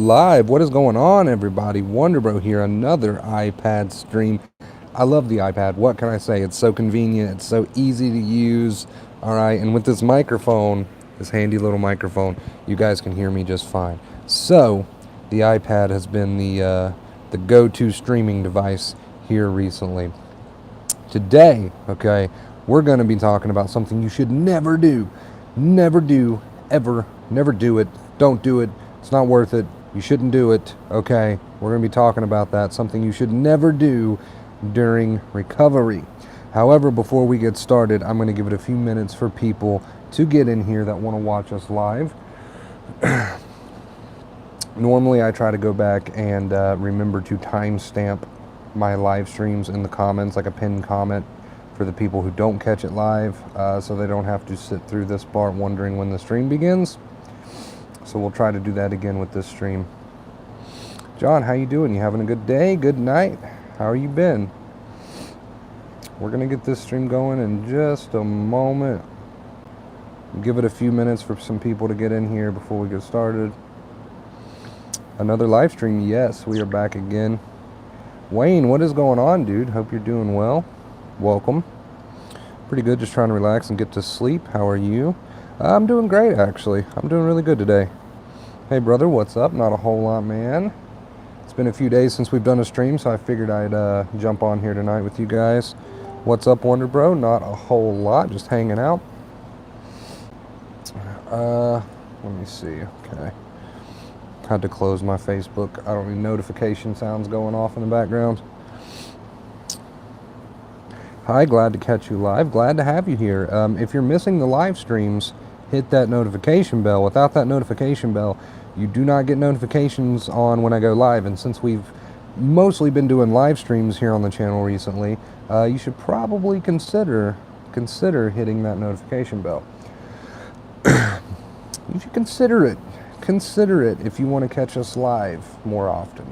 Live. What is going on, everybody? Wonderbro here, another iPad stream. I love the iPad. What can I say? It's so convenient. It's so easy to use. All right, and with this microphone, this handy little microphone, you guys can hear me just fine. So, the iPad has been the go-to streaming device here recently. Today, okay, we're going to be talking about something you should never do. Never do, ever. Never do it. Don't do it. It's not worth it. You shouldn't do it, okay? We're going to be talking about that, something you should never do during recovery. However, before we get started, I'm going to give it a few minutes for people to get in here that want to watch us live. Normally, I try to go back and remember to timestamp my live streams in the comments, like a pinned comment for the people who don't catch it live, so they don't have to sit through this part wondering when the stream begins. So we'll try to do that again with this stream. John, how you doing? You having a good day? Good night? How you been? We're going to get this stream going in just a moment. Give it a few minutes for some people to get in here before we get started. Another live stream, yes, we are back again. Wayne, what is going on, dude? Hope you're doing well. Welcome. Pretty good, just trying to relax and get to sleep. How are you? I'm doing great, actually. I'm doing really good today. Hey, brother, what's up? Not a whole lot, man. It's been a few days since we've done a stream, so I figured I'd jump on here tonight with you guys. What's up, Wonder Bro? Not a whole lot, just hanging out. Let me see. Okay. Had to close my Facebook. I don't need notification sounds going off in the background. Hi, glad to catch you live. Glad to have you here. If you're missing the live streams, hit that notification bell. Without that notification bell, you do not get notifications on when I go live. And since we've mostly been doing live streams here on the channel recently, you should probably consider hitting that notification bell. You should consider it. Consider it if you want to catch us live more often.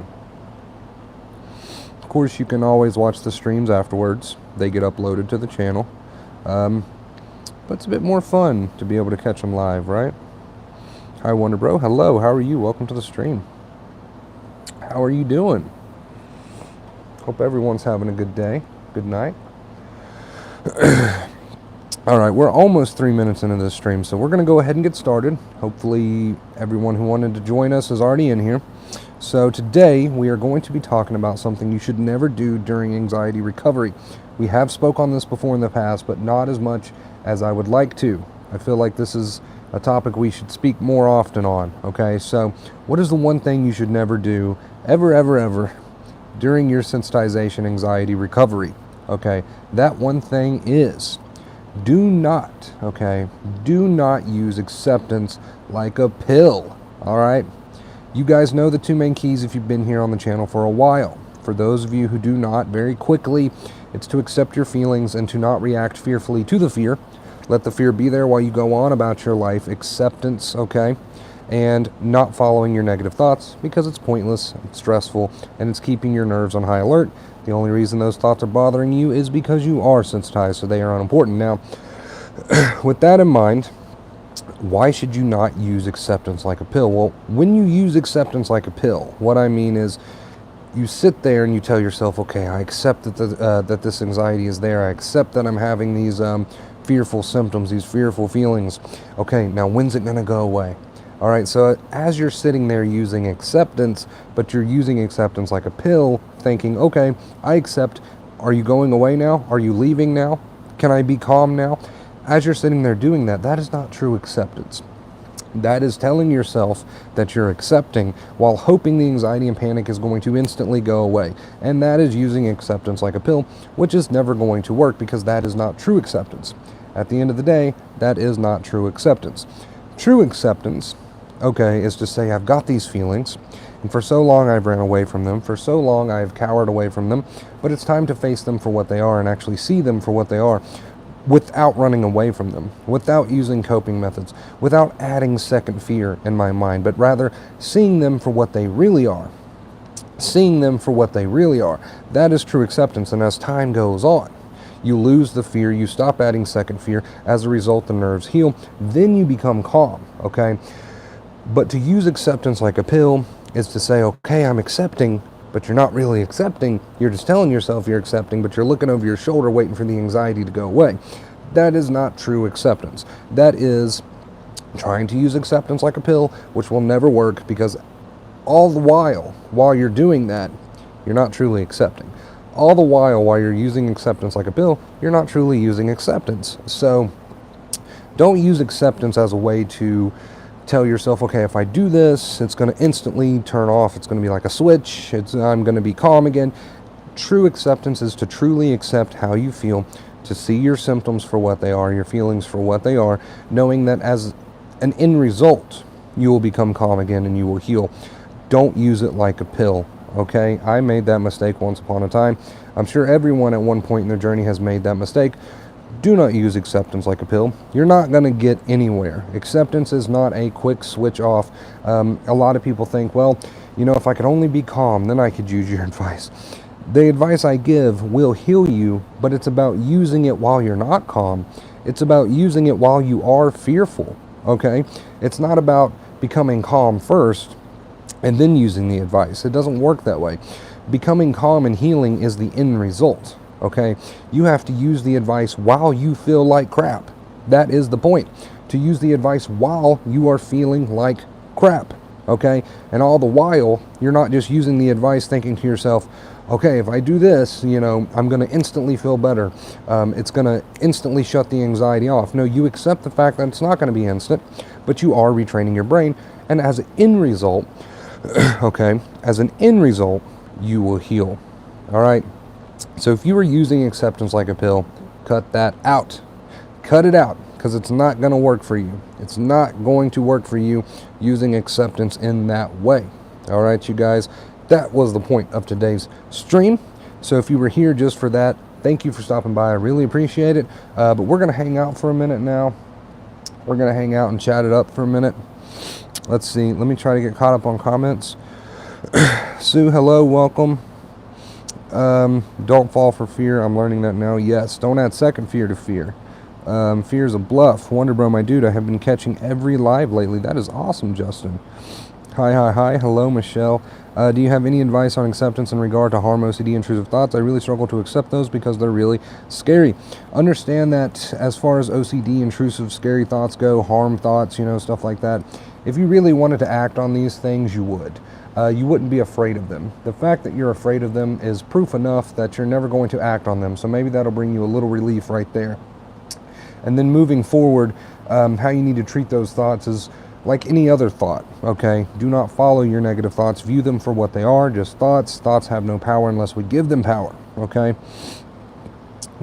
Of course, you can always watch the streams afterwards. They get uploaded to the channel. But it's a bit more fun to be able to catch them live, right? Hi, Wonder Bro. Hello, how are you? Welcome to the stream. How are you doing? Hope everyone's having a good day. Good night. All right, we're almost 3 minutes into this stream, so we're going to go ahead and get started. Hopefully, everyone who wanted to join us is already in here. So today, we are going to be talking about something you should never do during anxiety recovery. We have spoke on this before in the past, but not as much as I would like to. I feel like this is a topic we should speak more often on, okay? So what is the one thing you should never do, ever, during your sensitization anxiety recovery, okay? That one thing is, do not use acceptance like a pill, all right? You guys know the two main keys if you've been here on the channel for a while. For those of you who do not, very quickly, it's to accept your feelings and to not react fearfully to the fear. Let the fear be there while you go on about your life. Acceptance, okay? And not following your negative thoughts because it's pointless, it's stressful, and it's keeping your nerves on high alert. The only reason those thoughts are bothering you is because you are sensitized, so they are unimportant. Now, with that in mind, why should you not use acceptance like a pill? Well, when you use acceptance like a pill, what I mean is you sit there and you tell yourself, okay, I accept that this anxiety is there. I accept that I'm having these fearful symptoms, these fearful feelings. Okay, now when's it going to go away? All right, so as you're sitting there using acceptance, but you're using acceptance like a pill, thinking, okay, I accept. Are you going away now? Are you leaving now? Can I be calm now? As you're sitting there doing that, that is not true acceptance. That is telling yourself that you're accepting while hoping the anxiety and panic is going to instantly go away. And that is using acceptance like a pill, which is never going to work because that is not true acceptance. At the end of the day, that is not true acceptance. True acceptance, okay, is to say I've got these feelings, and for so long I've ran away from them, for so long I've cowered away from them, but it's time to face them for what they are and actually see them for what they are, without running away from them, without using coping methods, without adding second fear in my mind, but rather seeing them for what they really are. Seeing them for what they really are. That is true acceptance, and as time goes on, you lose the fear, you stop adding second fear, as a result the nerves heal, then you become calm, okay? But to use acceptance like a pill, is to say, okay, I'm accepting, but you're not really accepting. You're just telling yourself you're accepting, but you're looking over your shoulder waiting for the anxiety to go away. That is not true acceptance. That is trying to use acceptance like a pill, which will never work, because all the while you're doing that, you're not truly accepting. All the while you're using acceptance like a pill, you're not truly using acceptance. So don't use acceptance as a way to tell yourself, okay, if I do this, it's going to instantly turn off. It's going to be like a switch. I'm going to be calm again. True acceptance is to truly accept how you feel, to see your symptoms for what they are, your feelings for what they are, knowing that as an end result, you will become calm again and you will heal. Don't use it like a pill, okay? I made that mistake once upon a time. I'm sure everyone at one point in their journey has made that mistake. Do not use acceptance like a pill. You're not going to get anywhere. Acceptance is not a quick switch off. A lot of people think, well, if I could only be calm, then I could use your advice. The advice I give will heal you, but it's about using it while you're not calm. It's about using it while you are fearful, okay? It's not about becoming calm first and then using the advice. It doesn't work that way. Becoming calm and healing is the end result, okay? You have to use the advice while you feel like crap. That is the point. To use the advice while you are feeling like crap, okay? And all the while, you're not just using the advice thinking to yourself, okay, if I do this, I'm going to instantly feel better. It's going to instantly shut the anxiety off. No, you accept the fact that it's not going to be instant, but you are retraining your brain. And as an end result, you will heal. All right? So if you are using acceptance like a pill, cut that out. Cut it out, because it's not going to work for you. It's not going to work for you using acceptance in that way. All right, you guys? That was the point of today's stream. So if you were here just for that, thank you for stopping by. I really appreciate it. But we're going to hang out for a minute now. We're going to hang out and chat it up for a minute. Let's see. Let me try to get caught up on comments. Sue, hello, welcome. Don't fall for fear. I'm learning that now. Yes, don't add second fear to fear. Fear is a bluff. Wonder Bro, my dude, I have been catching every live lately. That is awesome, Justin. Hi. Hello, Michelle. Do you have any advice on acceptance in regard to harm, OCD, intrusive thoughts? I really struggle to accept those because they're really scary. Understand that as far as OCD, intrusive, scary thoughts go, harm thoughts, stuff like that, if you really wanted to act on these things, you would. You wouldn't be afraid of them. The fact that you're afraid of them is proof enough that you're never going to act on them. So maybe that'll bring you a little relief right there. And then moving forward, how you need to treat those thoughts is like any other thought, okay? Do not follow your negative thoughts. View them for what they are, just thoughts. Thoughts have no power unless we give them power, okay?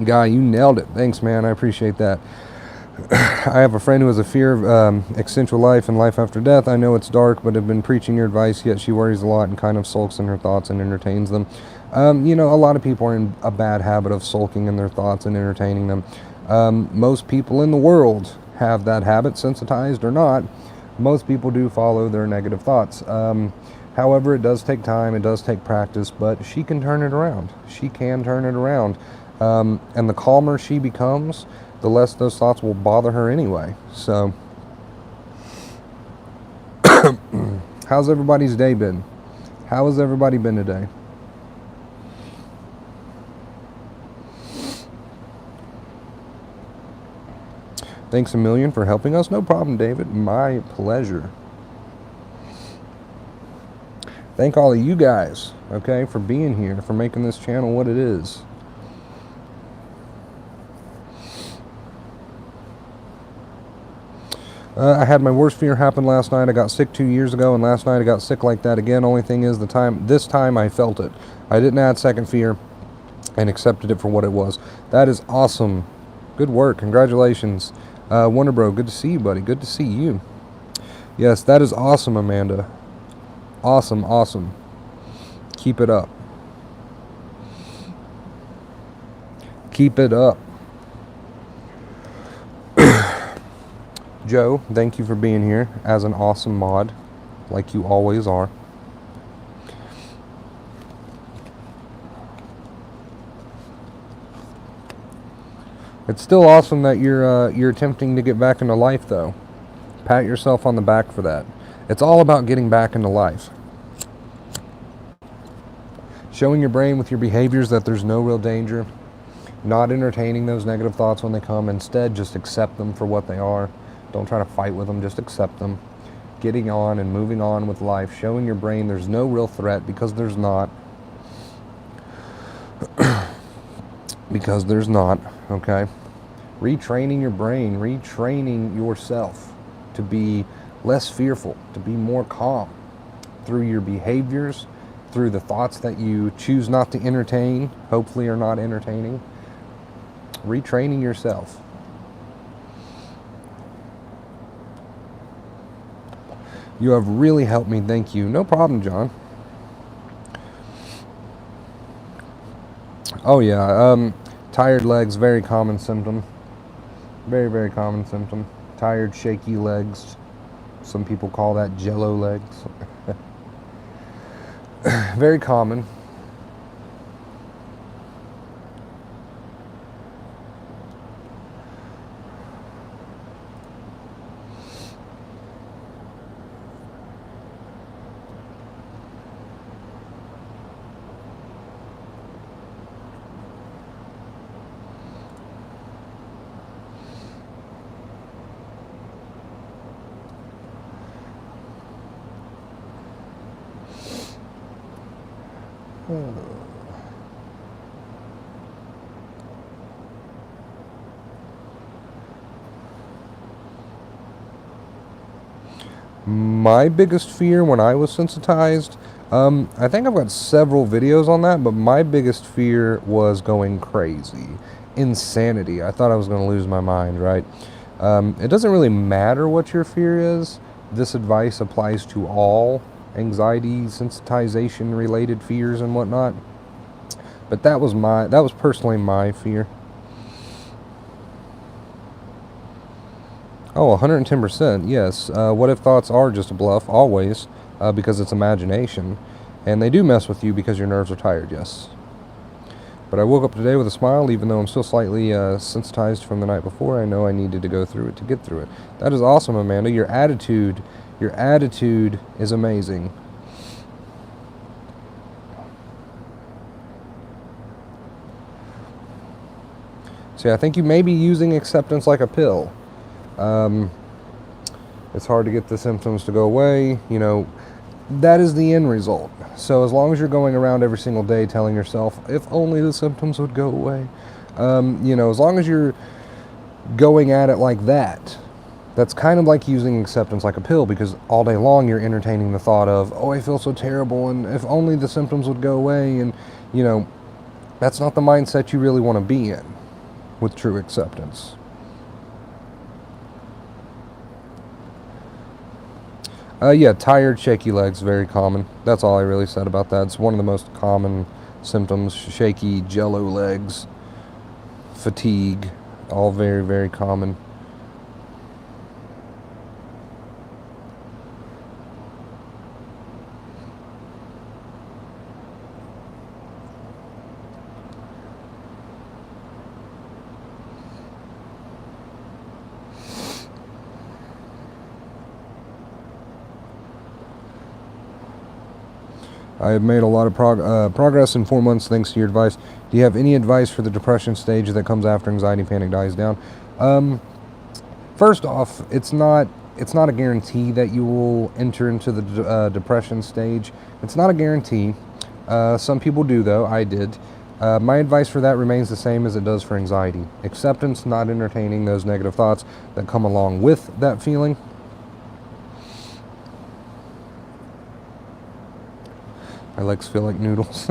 Guy, you nailed it. Thanks, man. I appreciate that. I have a friend who has a fear of existential life and life after death. I know it's dark, but have been preaching your advice, yet she worries a lot and kind of sulks in her thoughts and entertains them. A lot of people are in a bad habit of sulking in their thoughts and entertaining them. Most people in the world have that habit, sensitized or not. Most people do follow their negative thoughts. However, it does take time, it does take practice, but she can turn it around. She can turn it around. And the calmer she becomes, the less those thoughts will bother her anyway. So, how's everybody's day been? How has everybody been today? Thanks a million for helping us. No problem, David. My pleasure. Thank all of you guys, okay, for being here, for making this channel what it is. I had my worst fear happen last night. I got sick 2 years ago, and last night I got sick like that again. Only thing is, this time I felt it. I didn't add second fear and accepted it for what it was. That is awesome. Good work. Congratulations. Wonder Bro, good to see you, buddy. Good to see you. Yes, that is awesome, Amanda. Awesome. Keep it up. Keep it up. Joe, thank you for being here as an awesome mod, like you always are. It's still awesome that you're attempting to get back into life, though. Pat yourself on the back for that. It's all about getting back into life. Showing your brain with your behaviors that there's no real danger. Not entertaining those negative thoughts when they come. Instead, just accept them for what they are. Don't try to fight with them, just accept them. Getting on and moving on with life. Showing your brain there's no real threat, because there's not. Because there's not, okay? Retraining your brain, retraining yourself to be less fearful, to be more calm through your behaviors, through the thoughts that you choose not to entertain, hopefully are not entertaining. Retraining yourself. You have really helped me, thank you. No problem, John. Oh yeah, tired legs, very common symptom. Very, very common symptom. Tired, shaky legs. Some people call that jello legs. Very common. My biggest fear when I was sensitized, I think I've got several videos on that, but my biggest fear was going crazy. Insanity. I thought I was going to lose my mind, right? It doesn't really matter what your fear is. This advice applies to all anxiety, sensitization related fears and whatnot. But that was personally my fear. Oh, 110%, yes. What if thoughts are just a bluff? Always, because it's imagination. And they do mess with you because your nerves are tired, yes. But I woke up today with a smile, even though I'm still slightly sensitized from the night before. I know I needed to go through it to get through it. That is awesome, Amanda. Your attitude is amazing. See, I think you may be using acceptance like a pill. It's hard to get the symptoms to go away. You know, that is the end result. So as long as you're going around every single day telling yourself, if only the symptoms would go away, you know, as long as you're going at it like that, that's kind of like using acceptance like a pill, because all day long you're entertaining the thought of, oh, I feel so terrible, and if only the symptoms would go away. And, you know, that's not the mindset you really want to be in with true acceptance. Yeah, tired, shaky legs, very common. That's all I really said about that. It's one of the most common symptoms. Shaky, jello legs, fatigue, all very, very common. I have made a lot of progress in 4 months thanks to your advice. Do you have any advice for the depression stage that comes after anxiety and panic dies down? First off, it's not a guarantee that you will enter into the depression stage. It's not a guarantee. Some people do, though. I did. My advice for that remains the same as it does for anxiety. Acceptance, not entertaining those negative thoughts that come along with that feeling. My legs feel like noodles.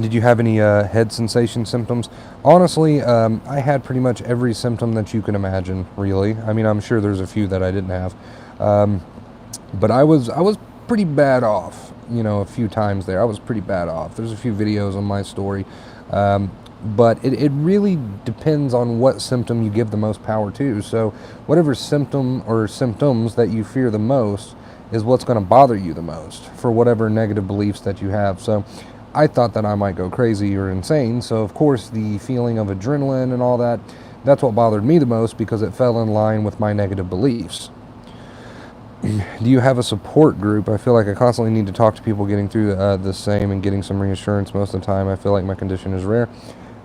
Did you have any head sensation symptoms? Honestly, I had pretty much every symptom that you can imagine, really. I mean, I'm sure there's a few that I didn't have. But I was pretty bad off, you know, a few times there. I was pretty bad off. There's a few videos on my story. But it really depends on what symptom you give the most power to. So whatever symptom or symptoms that you fear the most is what's going to bother you the most for whatever negative beliefs that you have. So I thought that I might go crazy or insane. So of course the feeling of adrenaline and all that, that's what bothered me the most, because it fell in line with my negative beliefs. Do you have a support group? I feel like I constantly need to talk to people getting through the same and getting some reassurance most of the time. I feel like my condition is rare.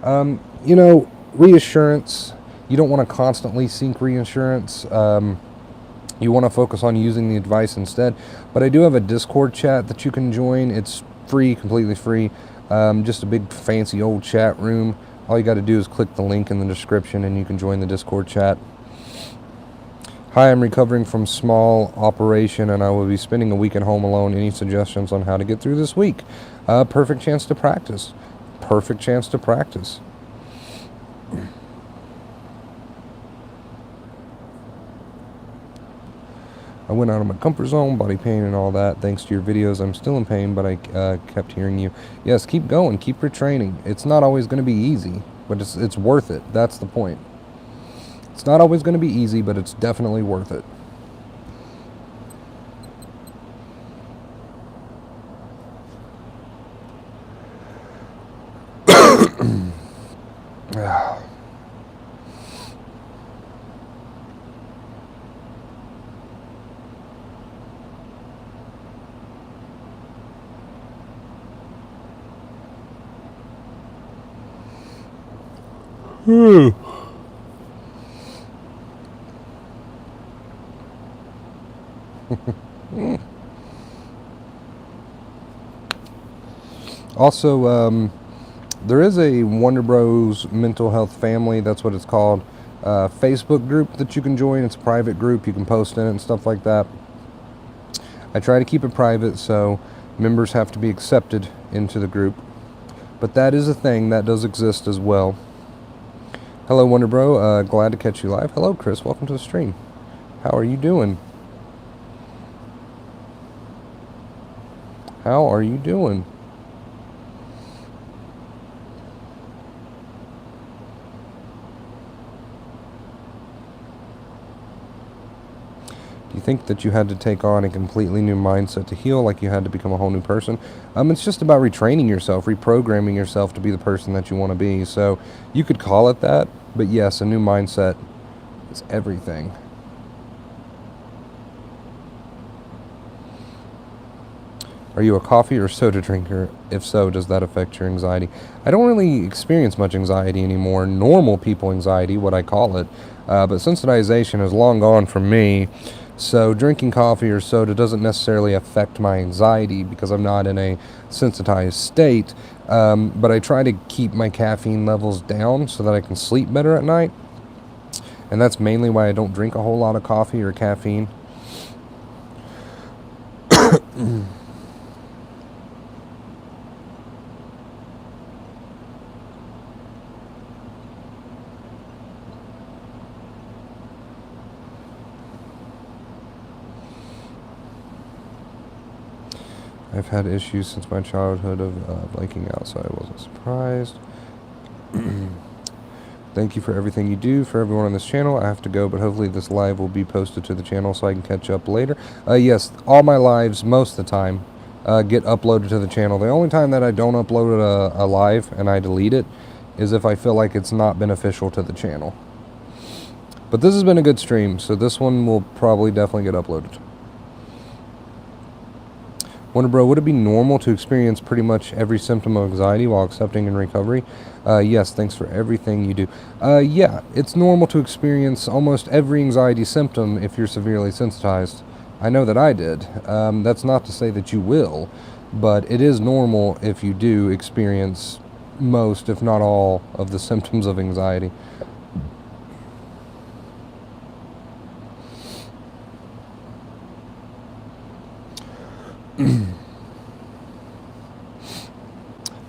You know, reassurance, you don't want to constantly seek reassurance. You want to focus on using the advice instead. But I do have a Discord chat that you can join. It's free, completely free. Just a big fancy old chat room. All you got to do is click the link in the description and you can join the Discord chat. Hi, I'm recovering from small operation and I will be spending a week at home alone. Any suggestions on how to get through this week? Perfect chance to practice. Perfect chance to practice. I went out of my comfort zone, body pain and all that. Thanks to your videos, I'm still in pain, but I kept hearing you. Yes, keep going, keep retraining. It's not always going to be easy, but it's worth it. That's the point. It's not always going to be easy, but it's definitely worth it. Also, there is a Wonder Bros mental health family, that's what it's called, Facebook group that you can join. It's a private group, you can post in it and stuff like that. I try to keep it private, so members have to be accepted into the group. But that is a thing that does exist as well. Hello, Wonder Bro. Glad to catch you live. Hello, Chris. Welcome to the stream. How are you doing? How are you doing? Do you think that you had to take on a completely new mindset to heal, like you had to become a whole new person? It's just about retraining yourself, reprogramming yourself to be the person that you want to be. So you could call it that, but yes, a new mindset is everything. Are you a coffee or soda drinker? If so, does that affect your anxiety? I don't really experience much anxiety anymore. Normal people anxiety, what I call it. But sensitization is long gone from me. So drinking coffee or soda doesn't necessarily affect my anxiety because I'm not in a sensitized state. But I try to keep my caffeine levels down so that I can sleep better at night. And that's mainly why I don't drink a whole lot of coffee or caffeine. I've had issues since my childhood of blanking out, so I wasn't surprised. Thank you for everything you do for everyone on this channel. I have to go, but hopefully this live will be posted to the channel so I can catch up later. Yes, all my lives, most of the time, get uploaded to the channel. The only time that I don't upload a live and I delete it is if I feel like it's not beneficial to the channel. But this has been a good stream, so this one will probably definitely get uploaded. Wonder Bro, would it be normal to experience pretty much every symptom of anxiety while accepting and recovery? Yes, thanks for everything you do. Yeah, it's normal to experience almost every anxiety symptom if you're severely sensitized. I know that I did. That's not to say that you will, but it is normal if you do experience most, if not all, of the symptoms of anxiety.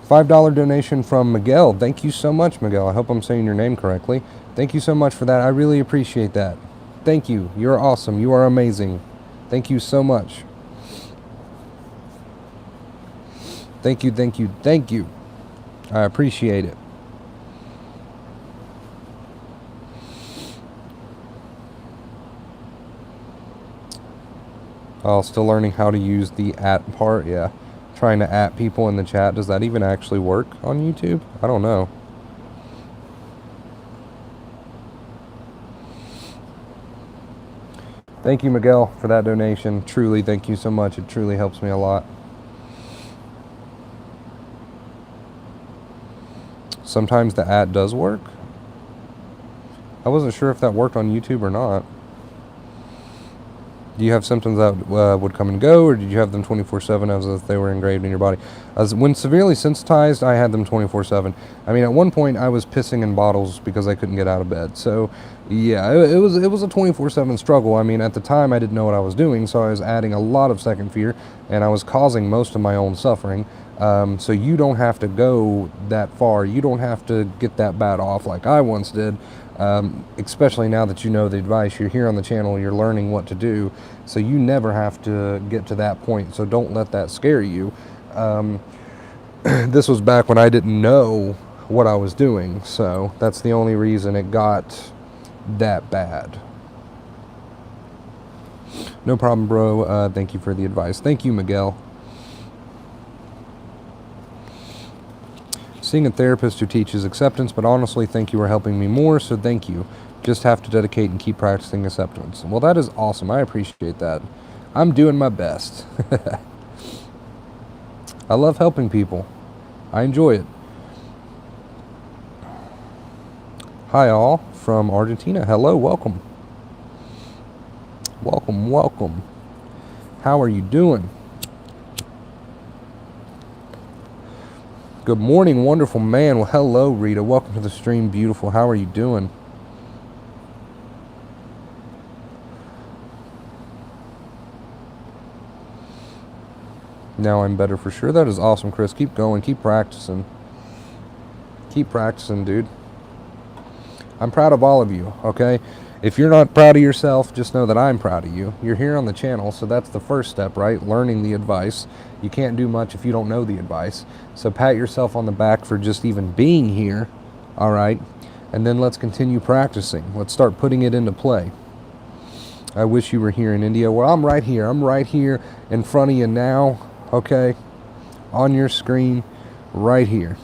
$5 donation from Miguel. Thank you so much, Miguel. I hope I'm saying your name correctly. Thank you so much for that. I really appreciate that. Thank you. You're awesome. You are amazing. Thank you so much. Thank you, thank you, thank you. I appreciate it. Oh, still learning how to use the at part, yeah. Trying to at people in the chat. Does that even actually work on YouTube? I don't know. Thank you, Miguel, for that donation. Truly, thank you so much. It truly helps me a lot. Sometimes the ad does work. I wasn't sure if that worked on YouTube or not. Do you have symptoms that would come and go, or did you have them 24/7 as if they were engraved in your body? When severely sensitized, I had them 24/7. I mean, at one point, I was pissing in bottles because I couldn't get out of bed. So, yeah, it was a 24/7 struggle. I mean, at the time, I didn't know what I was doing, so I was adding a lot of second fear, and I was causing most of my own suffering. So you don't have to go that far. You don't have to get that bad off like I once did. Especially now that you know the advice, you're here on the channel, you're learning what to do, so you never have to get to that point, so don't let that scare you. This was back when I didn't know what I was doing, so that's the only reason it got that bad. No problem, bro. Thank you for the advice. Thank you, Miguel. Seeing a therapist who teaches acceptance, but honestly, thank you for helping me more, so thank you. Just have to dedicate and keep practicing acceptance. Well, that is awesome. I appreciate that. I'm doing my best. I love helping people. I enjoy it. Hi, all from Argentina. Hello, welcome. Welcome, welcome. How are you doing? Good morning, wonderful man. Well, hello, Rita. Welcome to the stream, beautiful. How are you doing? Now I'm better for sure. That is awesome, Chris. Keep going. Keep practicing. Keep practicing, dude. I'm proud of all of you, okay? If you're not proud of yourself, just know that I'm proud of you. You're here on the channel, so that's the first step, right? Learning the advice. You can't do much if you don't know the advice. So pat yourself on the back for just even being here, all right? And then let's continue practicing. Let's start putting it into play. I wish you were here in India. Well, I'm right here. I'm right here in front of you now, okay? On your screen, right here.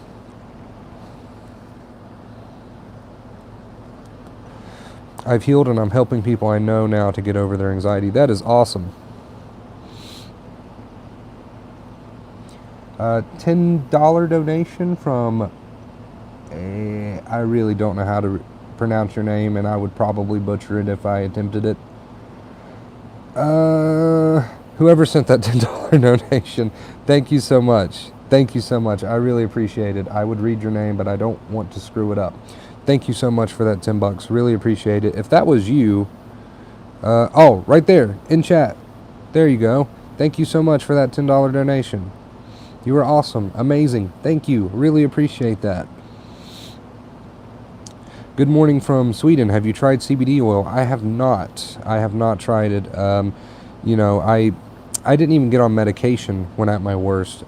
I've healed and I'm helping people I know now to get over their anxiety. That is awesome. $10 donation from, I really don't know how to pronounce your name, and I would probably butcher it if I attempted it. Whoever sent that $10 donation, thank you so much. Thank you so much. I really appreciate it. I would read your name, but I don't want to screw it up. Thank you so much for that $10. Really appreciate it. If that was you, oh, right there in chat. There you go. Thank you so much for that $10 donation. You were awesome. Amazing. Thank you. Really appreciate that. Good morning from Sweden. Have you tried CBD oil? I have not. I have not tried it. You know, I didn't even get on medication when at my worst.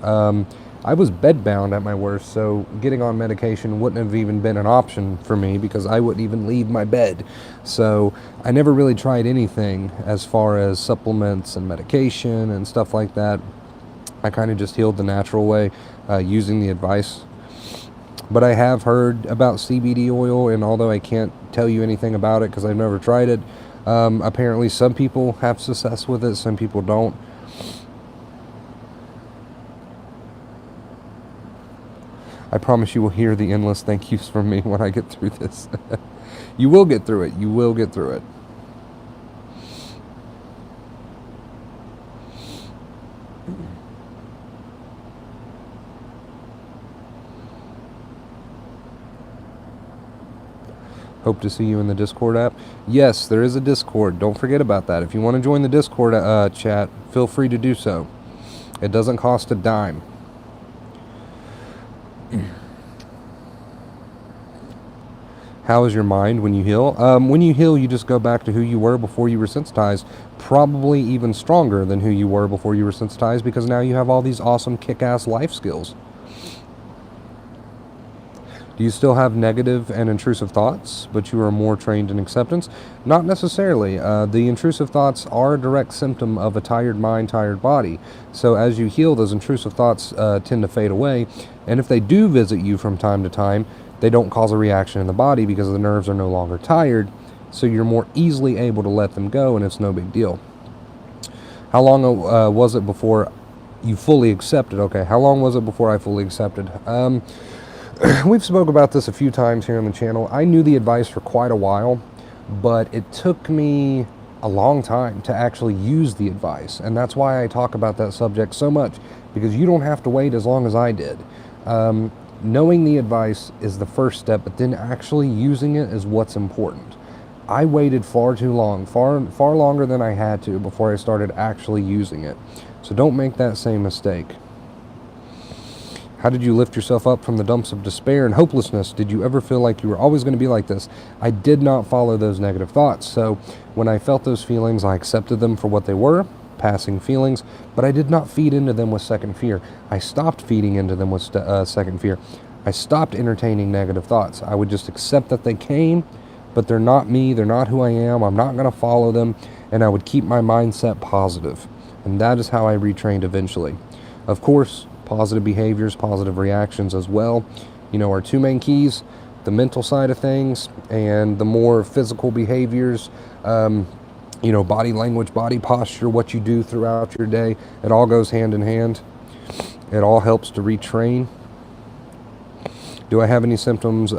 I was bedbound at my worst, so getting on medication wouldn't have even been an option for me because I wouldn't even leave my bed. So I never really tried anything as far as supplements and medication and stuff like that. I kind of just healed the natural way using the advice. But I have heard about CBD oil, and although I can't tell you anything about it because I've never tried it, apparently some people have success with it, some people don't. I promise you will hear the endless thank yous from me when I get through this. You will get through it. You will get through it. Hope to see you in the Discord app. Yes, there is a Discord. Don't forget about that. If you want to join the Discord chat, feel free to do so. It doesn't cost a dime. How is your mind when you heal? When you heal, you just go back to who you were before you were sensitized, probably even stronger than who you were before you were sensitized, because now you have all these awesome kick-ass life skills. Do you still have negative and intrusive thoughts, but you are more trained in acceptance? Not necessarily. The intrusive thoughts are a direct symptom of a tired mind, tired body. So as you heal, those intrusive thoughts tend to fade away. And if they do visit you from time to time, they don't cause a reaction in the body because the nerves are no longer tired. so you're more easily able to let them go, and it's no big deal. How long was it before you fully accepted? Okay, how long was it before I fully accepted? We've spoke about this a few times here on the channel. I knew the advice for quite a while, but it took me a long time to actually use the advice, and that's why I talk about that subject so much, because you don't have to wait as long as I did. Knowing the advice is the first step, but then actually using it is what's important. I waited far too long, far longer than I had to, before I started actually using it. So don't make that same mistake. How did you lift yourself up from the dumps of despair and hopelessness? Did you ever feel like you were always going to be like this? I did not follow those negative thoughts. So when I felt those feelings, I accepted them for what they were, passing feelings, but I did not feed into them with second fear. I stopped feeding into them with second fear. I stopped entertaining negative thoughts. I would just accept that they came, but they're not me, they're not who I am, I'm not going to follow them, and I would keep my mindset positive. And that is how I retrained eventually. Of course, positive behaviors, positive reactions as well, are two main keys: the mental side of things and the more physical behaviors, body language, body posture, what you do throughout your day. It all goes hand in hand. It all helps to retrain. Do I have any symptoms?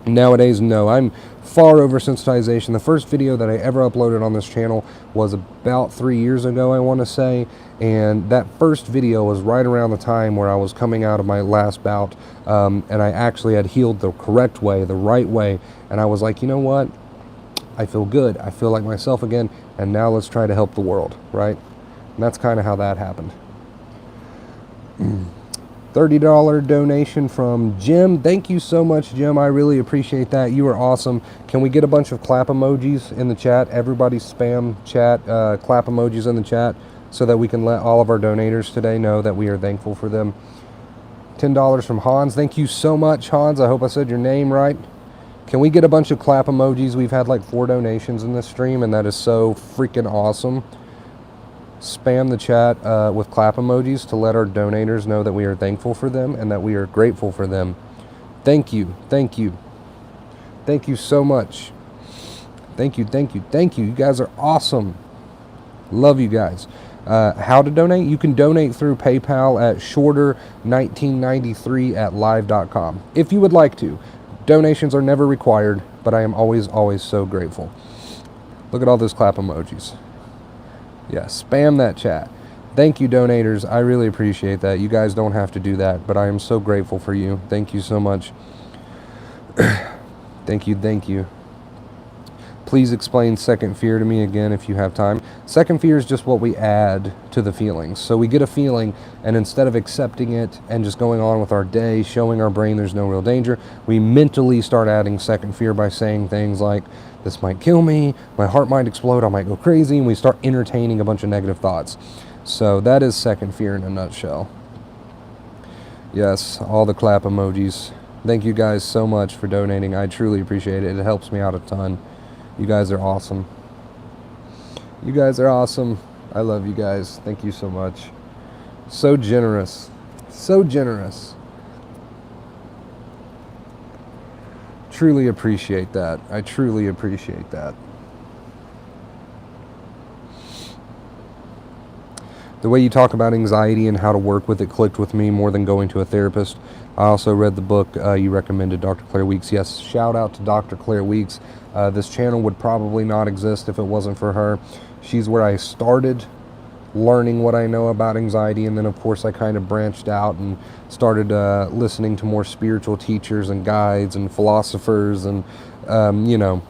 Nowadays, no. I'm far over sensitization. The first video that I ever uploaded on this channel was about 3 years ago, I want to say, and that first video was right around the time where I was coming out of my last bout, and I actually had healed the correct way, the right way, and I was like, you know what? I feel good. I feel like myself again, and now let's try to help the world, right? And that's kind of how that happened. $30 donation from Jim. Thank you so much, Jim. I really appreciate that. You are awesome. Can we get a bunch of clap emojis in the chat? Everybody spam chat, clap emojis in the chat, so that we can let all of our donators today know that we are thankful for them. $10 from Hans. Thank you so much, Hans. I hope I said your name right. Can we get a bunch of clap emojis? We've had like 4 donations in this stream, and that is so freaking awesome. Spam the chat with clap emojis to let our donators know that we are thankful for them and that we are grateful for them. Thank you. Thank you. Thank you so much. Thank you. Thank you. Thank you. You guys are awesome. Love you guys. How to donate? You can donate through PayPal at shorter1993@live.com if you would like to. Donations are never required, but I am always so grateful. Look at all those clap emojis. Yeah, spam that chat. Thank you, donators. I really appreciate that. You guys don't have to do that, but I am so grateful for you. Thank you so much. Thank you, thank you. Please explain second fear to me again if you have time. Second fear is just what we add to the feelings. So we get a feeling, and instead of accepting it and just going on with our day, showing our brain there's no real danger, we mentally start adding second fear by saying things like, this might kill me, my heart might explode, I might go crazy, and we start entertaining a bunch of negative thoughts. So that is second fear in a nutshell. Yes, all the clap emojis. Thank you guys so much for donating. I truly appreciate it. It helps me out a ton. You guys are awesome. You guys are awesome. I love you guys. Thank you so much. So generous. So generous. Truly appreciate that. I truly appreciate that. The way you talk about anxiety and how to work with it clicked with me more than going to a therapist. I also read the book you recommended, Dr. Claire Weeks. Yes, shout out to Dr. Claire Weeks. This channel would probably not exist if it wasn't for her. She's where I started learning what I know about anxiety, and then of course I kind of branched out and started listening to more spiritual teachers and guides and philosophers, and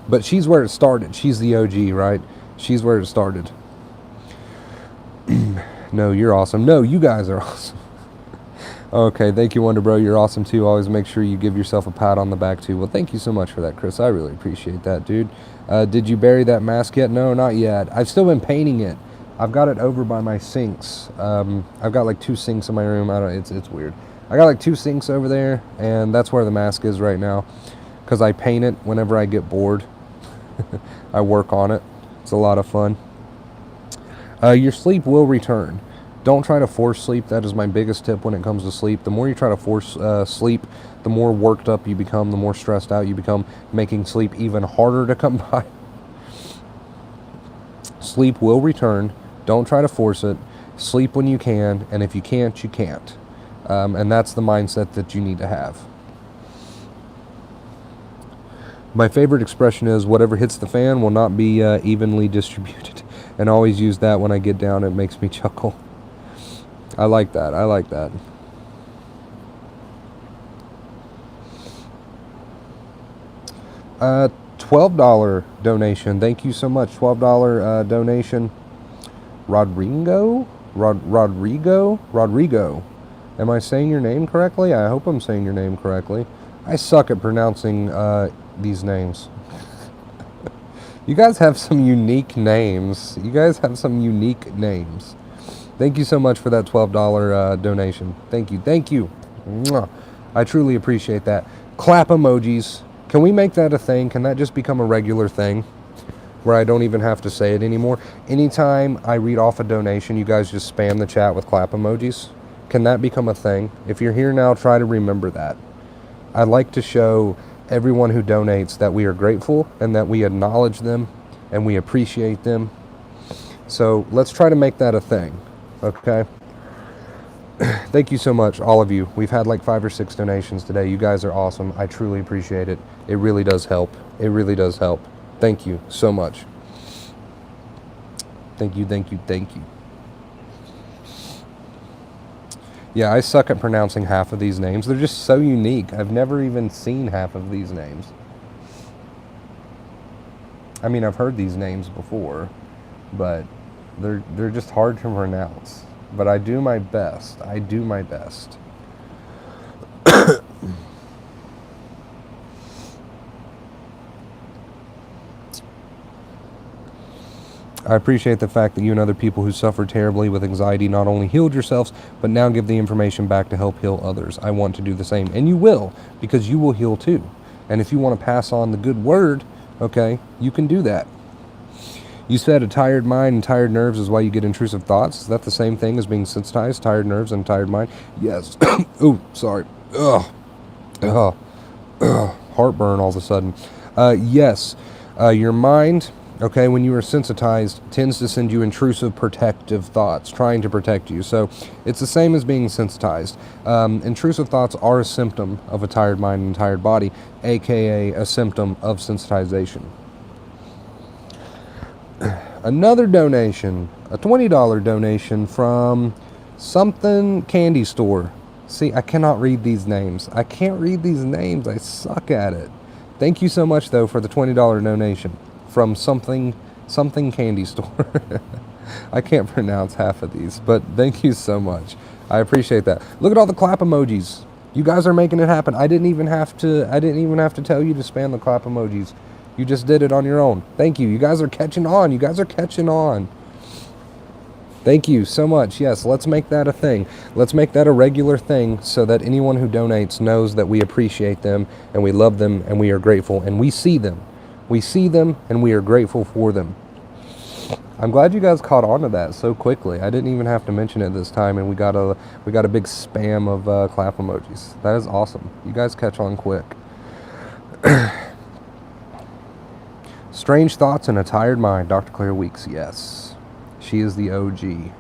but she's where it started. She's the OG, right? She's where it started. No, you're awesome. No, you guys are awesome. Okay, thank you, Wonder Bro. You're awesome too. Always make sure you give yourself a pat on the back too. Well, thank you so much for that, Chris. I really appreciate that, dude. Did you bury that mask yet? No, not yet. I've still been painting it. I've got it over by my sinks. I've got like 2 sinks in my room. It's weird. I got like 2 sinks over there, and that's where the mask is right now, because I paint it whenever I get bored. I work on it. It's a lot of fun. Your sleep will return. Don't try to force sleep. That is my biggest tip when it comes to sleep. The more you try to force sleep, the more worked up you become, the more stressed out you become, making sleep even harder to come by. Sleep will return. Don't try to force it. Sleep when you can, and if you can't, you can't. And that's the mindset that you need to have. My favorite expression is, whatever hits the fan will not be evenly distributed. And I always use that when I get down. It makes me chuckle. I like that. I like that. $12 donation. Thank you so much. $12 donation. Rodrigo? Rodrigo. Am I saying your name correctly? I hope I'm saying your name correctly. I suck at pronouncing these names. You guys have some unique names. Thank you so much for that $12 donation. Thank you. Mwah. I truly appreciate that. Clap emojis. Can we make that a thing? Can that just become a regular thing where I don't even have to say it anymore? Anytime I read off a donation, you guys just spam the chat with clap emojis. Can that become a thing? If you're here now, try to remember that. I'd like to show everyone who donates that we are grateful and that we acknowledge them and we appreciate them. So let's try to make that a thing, okay? Thank you so much, all of you. We've had like 5 or 6 donations today. You guys are awesome. I truly appreciate it. It really does help. Thank you so much. Thank you. Yeah, I suck at pronouncing half of these names. They're just so unique. I've never even seen half of these names. I mean, I've heard these names before, but they're just hard to pronounce. But I do my best. I appreciate the fact that you and other people who suffer terribly with anxiety not only healed yourselves, but now give the information back to help heal others. I want to do the same. And you will, because you will heal too. And if you want to pass on the good word, okay, you can do that. You said a tired mind and tired nerves is why you get intrusive thoughts. Is that the same thing as being sensitized? Tired nerves and tired mind? Yes. Oh, sorry. Heartburn all of a sudden. Yes. Your mind, okay, when you are sensitized, tends to send you intrusive protective thoughts, trying to protect you. So it's the same as being sensitized. Intrusive thoughts are a symptom of a tired mind and tired body, aka a symptom of sensitization. Another donation, a $20 donation from something candy store. See, I cannot read these names. I can't read these names. I suck at it. Thank you so much, though, for the $20 donation from something candy store. I can't pronounce half of these, but thank you so much. I appreciate that. Look at all the clap emojis. You guys are making it happen. I didn't even have to tell you to spam the clap emojis. You just did it on your own. Thank you. You guys are catching on. Thank you so much. Yes, let's make that a thing. Let's make that a regular thing so that anyone who donates knows that we appreciate them and we love them and we are grateful and we see them. We see them and we are grateful for them. I'm glad you guys caught on to that so quickly. I didn't even have to mention it this time, and we got a big spam of clap emojis. That is awesome. You guys catch on quick. Strange thoughts and a tired mind. Dr. Claire Weeks. Yes, she is the OG.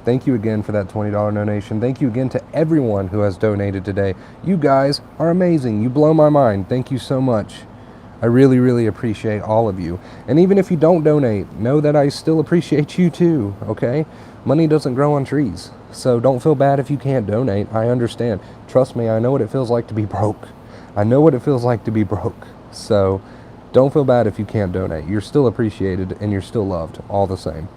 Thank you again for that $20 donation. Thank you again to everyone who has donated today. You guys are amazing. You blow my mind. Thank you so much. I really, really appreciate all of you. And even if you don't donate, know that I still appreciate you too, okay? Money doesn't grow on trees. So don't feel bad if you can't donate. I understand. Trust me, I know what it feels like to be broke. So don't feel bad if you can't donate. You're still appreciated and you're still loved, all the same.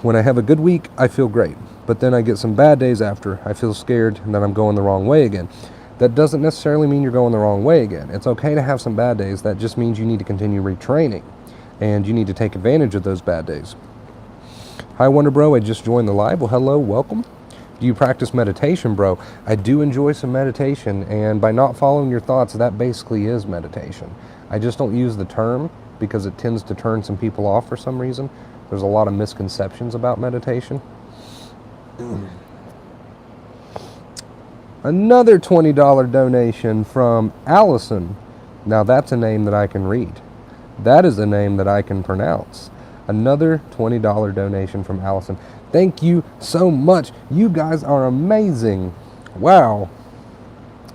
When I have a good week, I feel great. But then I get some bad days after. I feel scared and then I'm going the wrong way again. That doesn't necessarily mean you're going the wrong way again. It's okay to have some bad days. That just means you need to continue retraining. And you need to take advantage of those bad days. Hi, Wonder Bro. I just joined the live. Well, hello. Welcome. Do you practice meditation, bro? I do enjoy some meditation. And by not following your thoughts, that basically is meditation. I just don't use the term because it tends to turn some people off for some reason. There's a lot of misconceptions about meditation. Another $20 donation from Allison. Now that's a name that I can read. That is a name that I can pronounce. Another $20 donation from Allison. Thank you so much. You guys are amazing. Wow.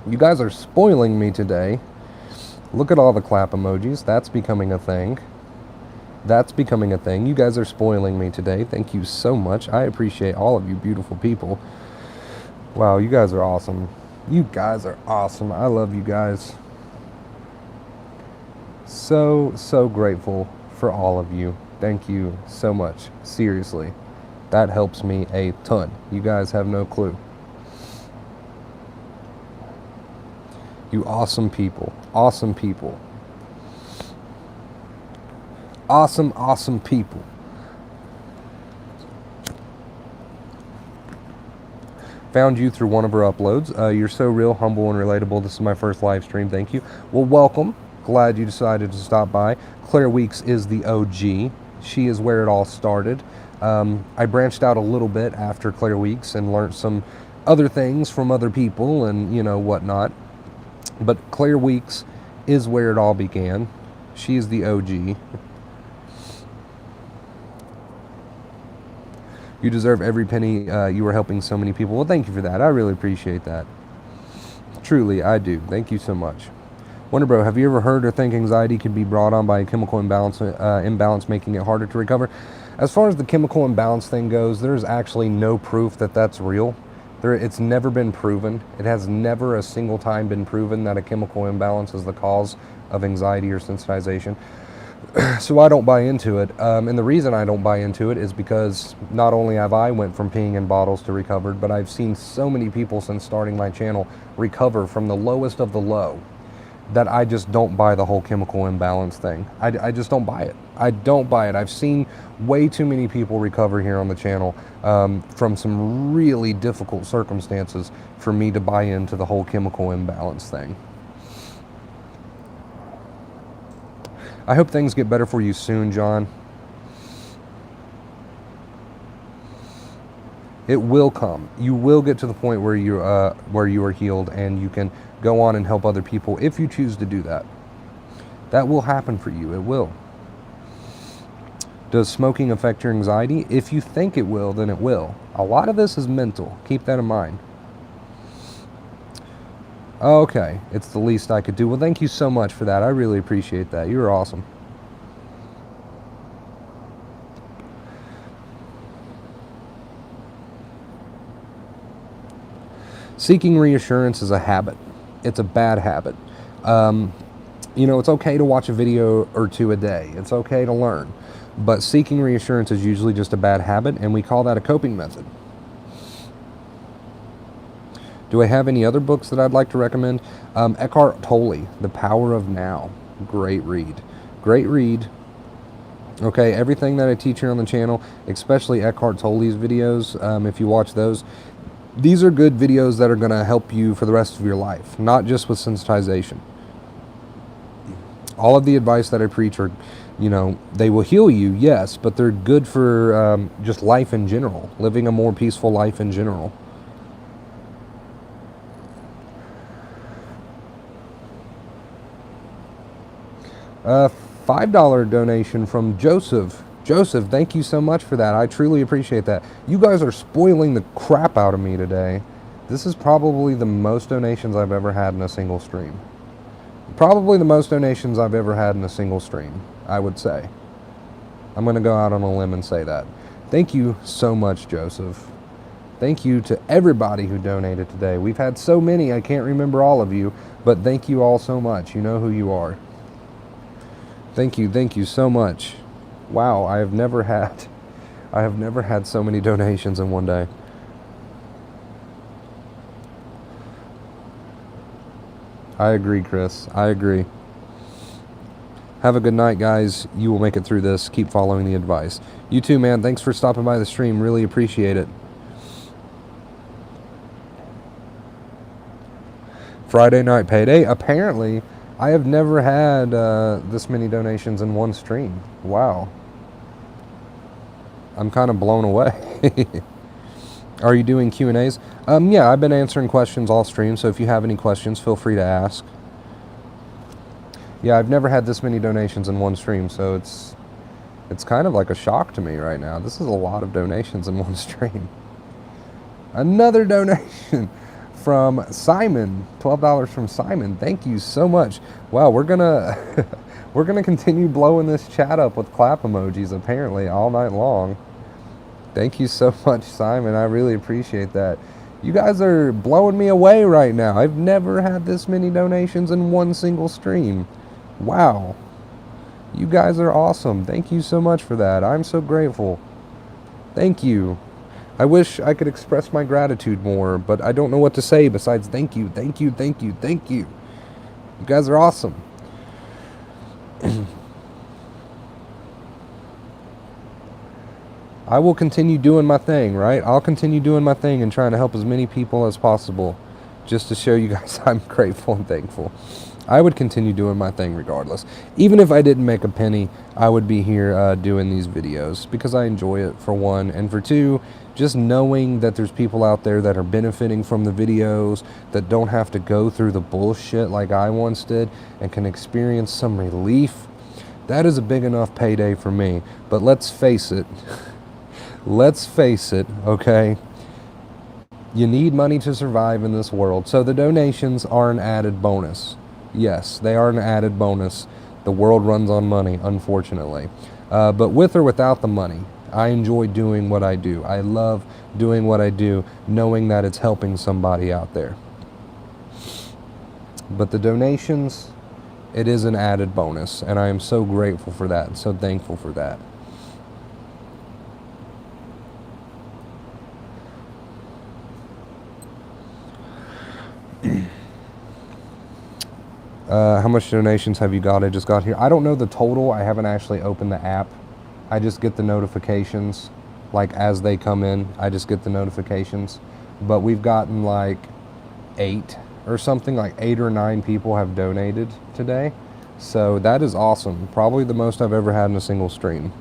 You guys are spoiling me today. Look at all the clap emojis. That's becoming a thing. That's becoming a thing. You guys are spoiling me today. Thank you so much. I appreciate all of you beautiful people. Wow, you guys are awesome. You guys are awesome. I love you guys. So grateful for all of you. Thank you so much. Seriously. That helps me a ton. You guys have no clue. You awesome people. Awesome people. Awesome people. Found you through one of our uploads. You're so real, humble, and relatable. This is my first live stream. Thank you. Well, welcome. Glad you decided to stop by. Claire Weeks is the OG. She is where it all started. I branched out a little bit after Claire Weeks and learned some other things from other people and, you know, whatnot. But Claire Weeks is where it all began. She is the OG. You deserve every penny. You are helping so many people. Well, thank you for that. I really appreciate that. Truly, I do. Thank you so much. Wonder Bro, have you ever heard or think anxiety can be brought on by a chemical imbalance making it harder to recover? As far as the chemical imbalance thing goes, there's actually no proof that that's real. It's never been proven. It has never a single time been proven that a chemical imbalance is the cause of anxiety or sensitization. So I don't buy into it. And the reason I don't buy into it is because not only have I went from peeing in bottles to recovered, but I've seen so many people since starting my channel recover from the lowest of the low that I just don't buy the whole chemical imbalance thing. I just don't buy it. I don't buy it. I've seen way too many people recover here on the channel from some really difficult circumstances for me to buy into the whole chemical imbalance thing. I hope things get better for you soon, John. It will come. You will get to the point where you are healed and you can go on and help other people if you choose to do that. That will happen for you. It will. Does smoking affect your anxiety? If you think it will, then it will. A lot of this is mental. Keep that in mind. Okay, it's the least I could do. Well, thank you so much for that. I really appreciate that. You're awesome. Seeking reassurance is a habit. It's a bad habit. You know, it's okay to watch a video or two a day. It's okay to learn. But seeking reassurance is usually just a bad habit, and we call that a coping method. Do I have any other books that I'd like to recommend? Eckhart Tolle, The Power of Now. Great read. Great read. Okay, everything that I teach here on the channel, especially Eckhart Tolle's videos, if you watch those, these are good videos that are going to help you for the rest of your life, not just with sensitization. All of the advice that I preach are, you know, they will heal you, yes, but they're good for just life in general, living a more peaceful life in general. $5 donation from Joseph. Joseph, thank you so much for that. I truly appreciate that. You guys are spoiling the crap out of me today. This is probably the most donations I've ever had in a single stream. Probably the most donations I've ever had in a single stream, I would say. I'm going to go out on a limb and say that. Thank you so much, Joseph. Thank you to everybody who donated today. We've had so many, I can't remember all of you, but thank you all so much. You know who you are. Thank you so much. Wow, I have never had so many donations in one day. I agree, Chris. I agree. Have a good night, guys. You will make it through this. Keep following the advice. You too, man. Thanks for stopping by the stream. Really appreciate it. Friday night payday. Apparently, I have never had this many donations in one stream. Wow. I'm kind of blown away. Are you doing Q&As? Yeah, I've been answering questions all stream, so if you have any questions, feel free to ask. Yeah, I've never had this many donations in one stream, so it's kind of like a shock to me right now. This is a lot of donations in one stream. Another donation from Simon, $12 from Simon. Thank you so much. Wow, we're gonna we're gonna continue blowing this chat up with clap emojis apparently all night long. Thank you so much, Simon. I really appreciate that. You guys are blowing me away right now. I've never had this many donations in one single stream. Wow. You guys are awesome. Thank you so much for that. I'm so grateful. Thank you. I wish I could express my gratitude more, but I don't know what to say besides thank you, thank you, thank you, thank you. You guys are awesome. I will continue doing my thing, right? I'll continue doing my thing and trying to help as many people as possible just to show you guys I'm grateful and thankful. I would continue doing my thing regardless. Even if I didn't make a penny, I would be here doing these videos because I enjoy it, for one. And for two, just knowing that there's people out there that are benefiting from the videos, that don't have to go through the bullshit like I once did and can experience some relief, that is a big enough payday for me. But let's face it. Let's face it, okay? You need money to survive in this world. So the donations are an added bonus. Yes, they are an added bonus. The world runs on money, unfortunately. But with or without the money, I enjoy doing what I do. I love doing what I do, knowing that it's helping somebody out there. But the donations, it is an added bonus, and I am so grateful for that, so thankful for that. How much donations have you got? I just got here. I don't know the total. I haven't actually opened the app. I just get the notifications, like as they come in. I just get the notifications. But we've gotten like 8 or something, like 8 or 9 people have donated today. So that is awesome. Probably the most I've ever had in a single stream.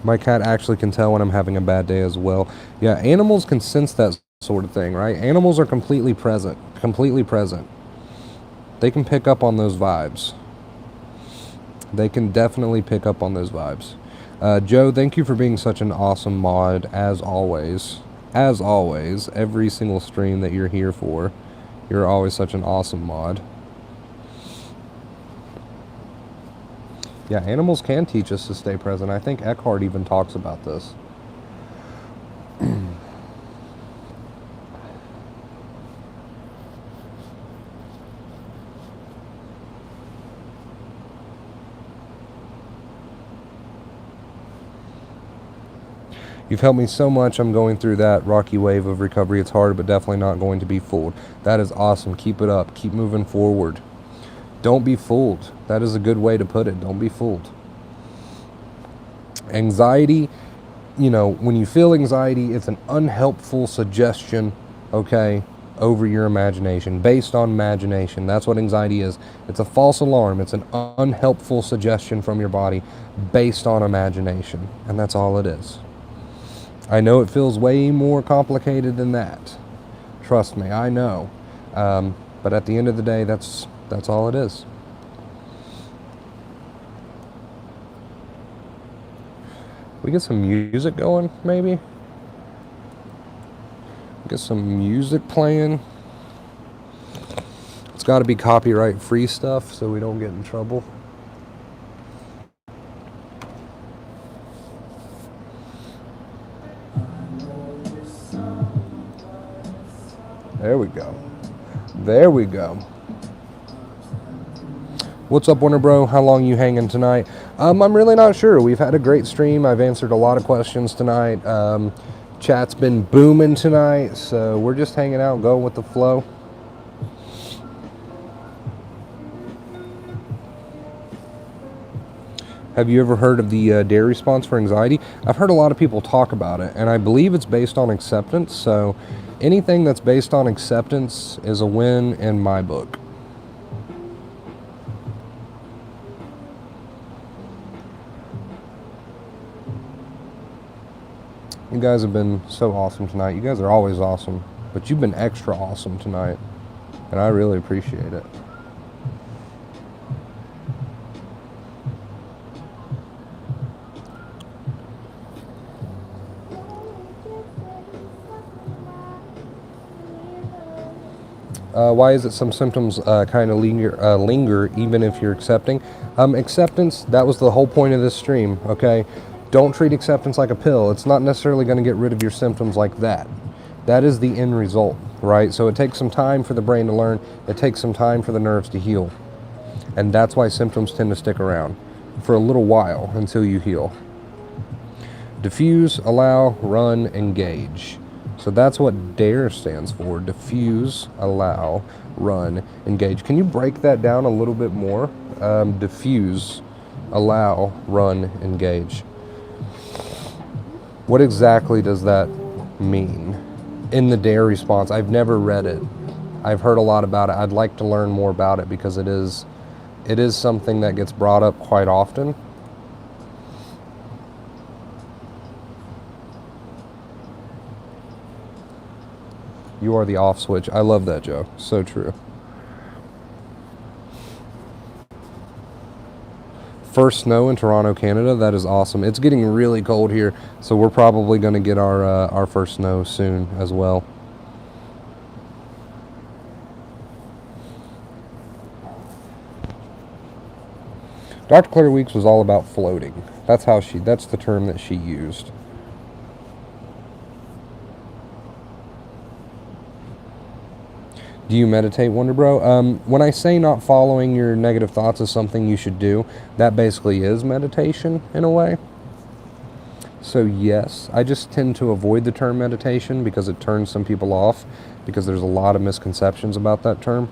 My cat actually can tell when I'm having a bad day as well. Yeah, animals can sense that sort of thing, right? Animals are completely present. Completely present. They can pick up on those vibes. They can definitely pick up on those vibes. Joe, thank you for being such an awesome mod, as always. As always, every single stream that you're here for, you're always such an awesome mod. Yeah, animals can teach us to stay present. I think Eckhart even talks about this. You've helped me so much. I'm going through that rocky wave of recovery. It's hard, but definitely not going to be fooled. That is awesome. Keep it up. Keep moving forward. Don't be fooled. That is a good way to put it. Don't be fooled. Anxiety, you know, when you feel anxiety, it's an unhelpful suggestion, okay, over your imagination, based on imagination. That's what anxiety is. It's a false alarm. It's an unhelpful suggestion from your body based on imagination. And that's all it is. I know it feels way more complicated than that. Trust me, I know. But at the end of the day, that's all it is. We get some music going, maybe? Get some music playing. It's got to be copyright free stuff so we don't get in trouble. There we go. There we go. What's up, Warner Bro? How long you hanging tonight? I'm really not sure. We've had a great stream. I've answered a lot of questions tonight. Chat's been booming tonight, so we're just hanging out, going with the flow. Have you ever heard of the dare response for anxiety? I've heard a lot of people talk about it, and I believe it's based on acceptance. So anything that's based on acceptance is a win in my book. You guys have been so awesome tonight. You guys are always awesome, but you've been extra awesome tonight, and I really appreciate it. Why is it some symptoms kind of linger even if you're accepting? Acceptance, that was the whole point of this stream, okay? Don't treat acceptance like a pill. It's not necessarily going to get rid of your symptoms like that. That is the end result, right? So it takes some time for the brain to learn. It takes some time for the nerves to heal. And that's why symptoms tend to stick around for a little while until you heal. Diffuse, allow, run, engage. So that's what DARE stands for. Diffuse, allow, run, engage. Can you break that down a little bit more? Diffuse, allow, run, engage. What exactly does that mean in the DARE response? I've never read it. I've heard a lot about it. I'd like to learn more about it because it is something that gets brought up quite often. You are the off switch. I love that, Joe. So true. First snow in Toronto, Canada. That is awesome. It's getting really cold here, so we're probably going to get our first snow soon as well. Dr. Claire Weeks was all about floating. That's the term that she used. Do you meditate, Wonder Bro? When I say not following your negative thoughts is something you should do, that basically is meditation in a way. So yes, I just tend to avoid the term meditation because it turns some people off because there's a lot of misconceptions about that term.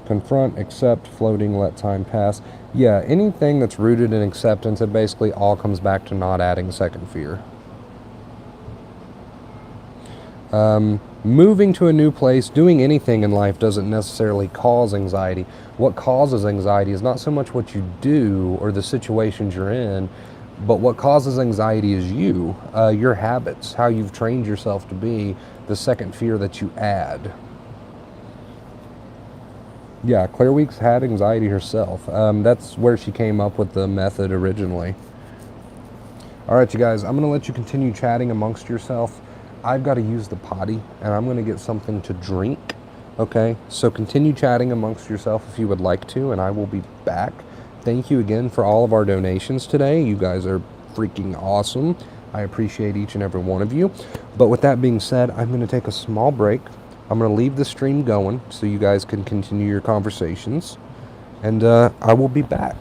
Confront, accept, floating, let time pass. Yeah, anything that's rooted in acceptance, it basically all comes back to not adding second fear. Moving to a new place, doing anything in life doesn't necessarily cause anxiety. What causes anxiety is not so much what you do or the situations you're in, but what causes anxiety is you, your habits, how you've trained yourself to be, the second fear that you add. Yeah, Claire Weeks had anxiety herself. That's where she came up with the method originally. All right, you guys, I'm going to let you continue chatting amongst yourself. I've got to use the potty, and I'm going to get something to drink. Okay, so continue chatting amongst yourself if you would like to, and I will be back. Thank you again for all of our donations today. You guys are freaking awesome. I appreciate each and every one of you. But with that being said, I'm going to take a small break. I'm going to leave the stream going so you guys can continue your conversations. And I will be back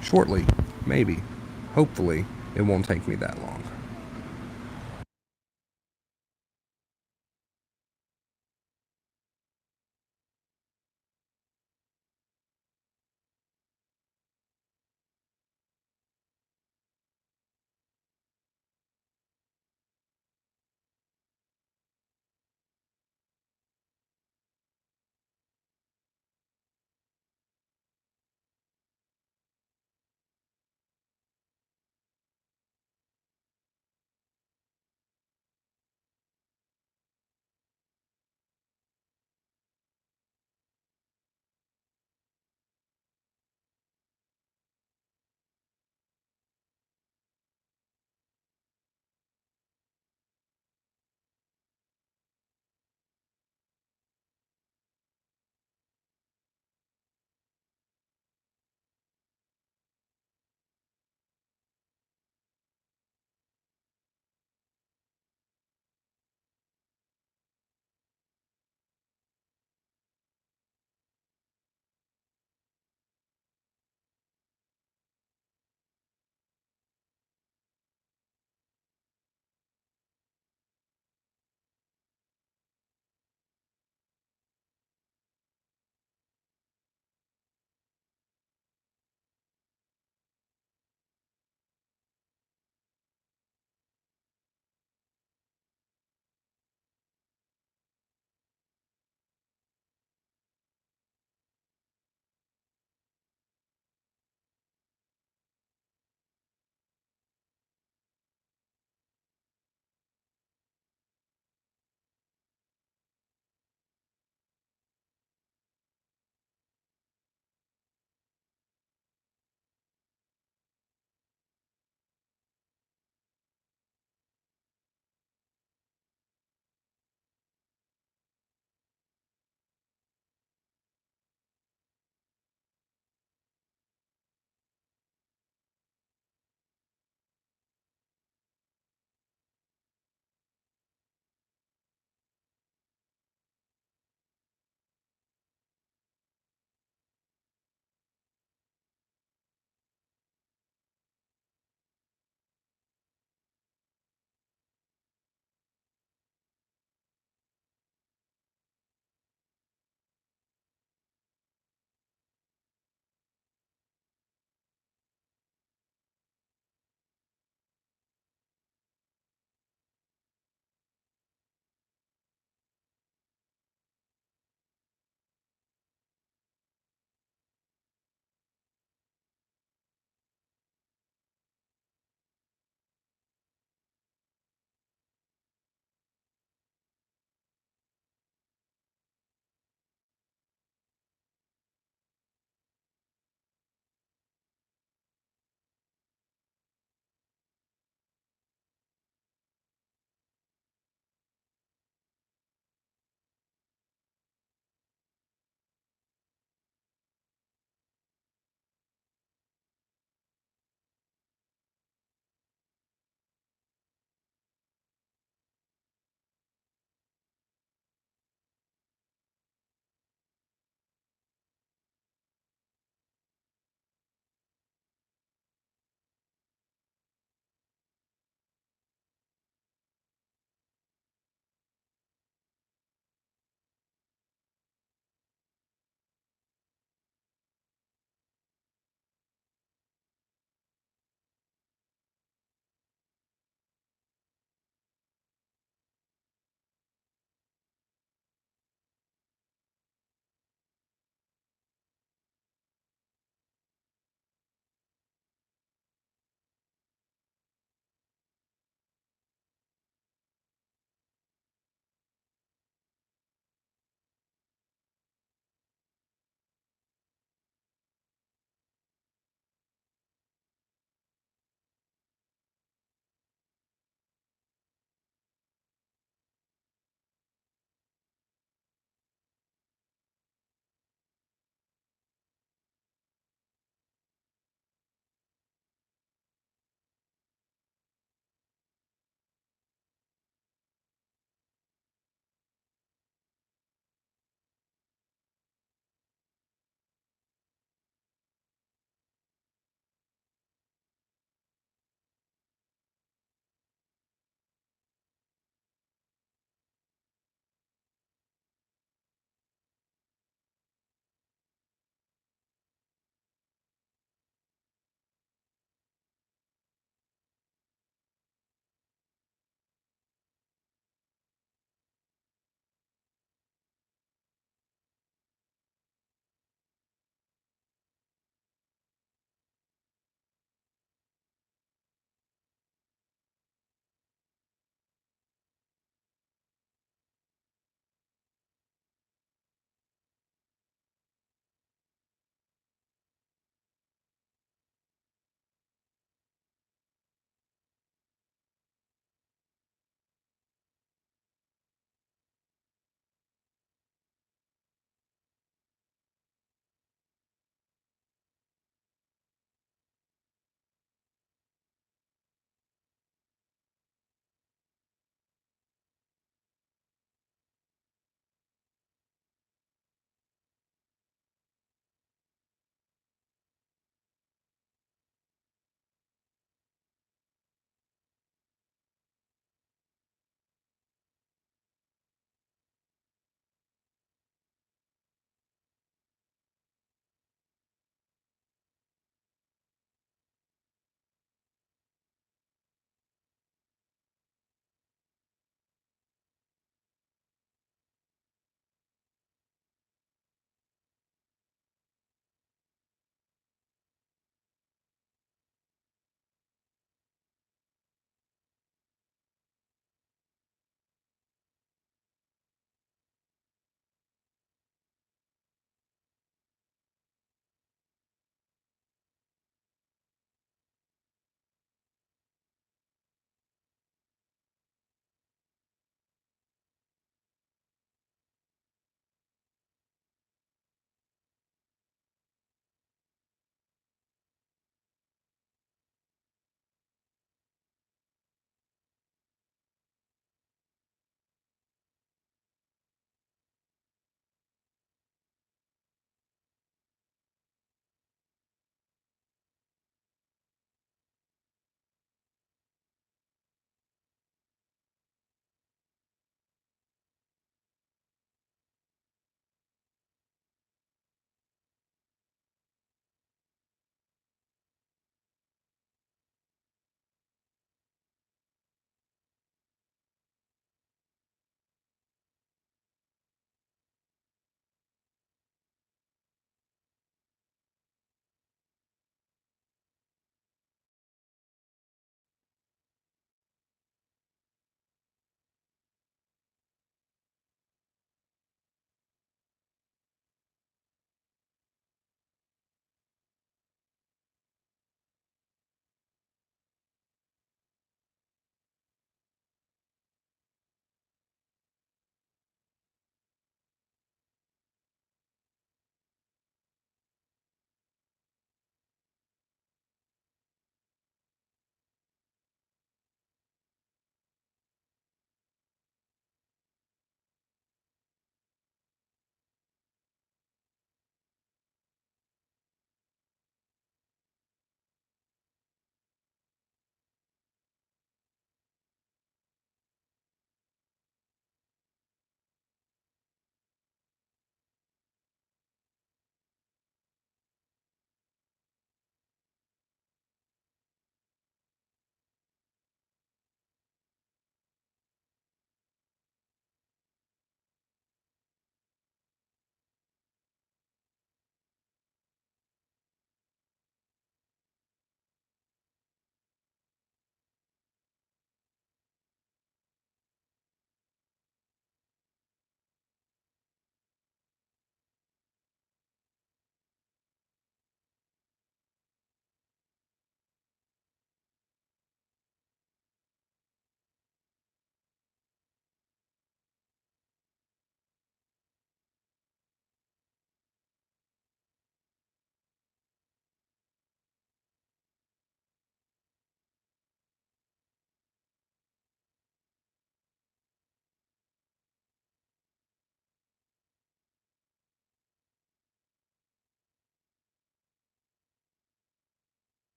shortly, maybe. Hopefully, it won't take me that long.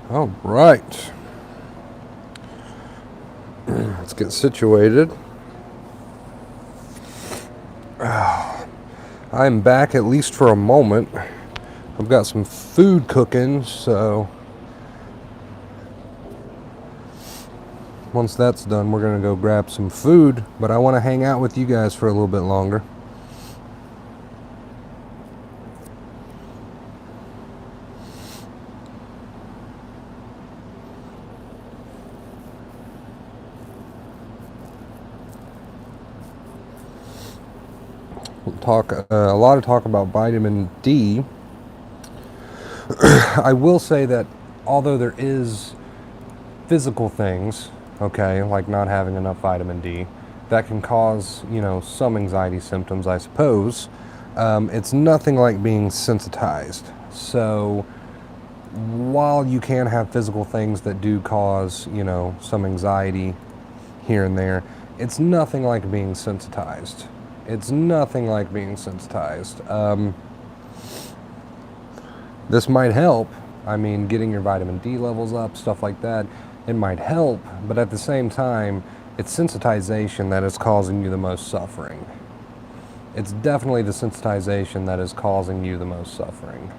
All right. Let's get situated. I'm back at least for a moment. I've got some food cooking, so once that's done, we're going to go grab some food, but I want to hang out with you guys for a little bit longer. We'll talk a lot of talk about vitamin D. I will say that although there is physical things, okay, like not having enough vitamin D, that can cause, some anxiety symptoms, I suppose. It's nothing like being sensitized. So while you can have physical things that do cause, some anxiety here and there, it's nothing like being sensitized. It's nothing like being sensitized. This might help. I mean, getting your vitamin D levels up, stuff like that, it might help, but at the same time, it's sensitization that is causing you the most suffering. It's definitely the sensitization that is causing you the most suffering.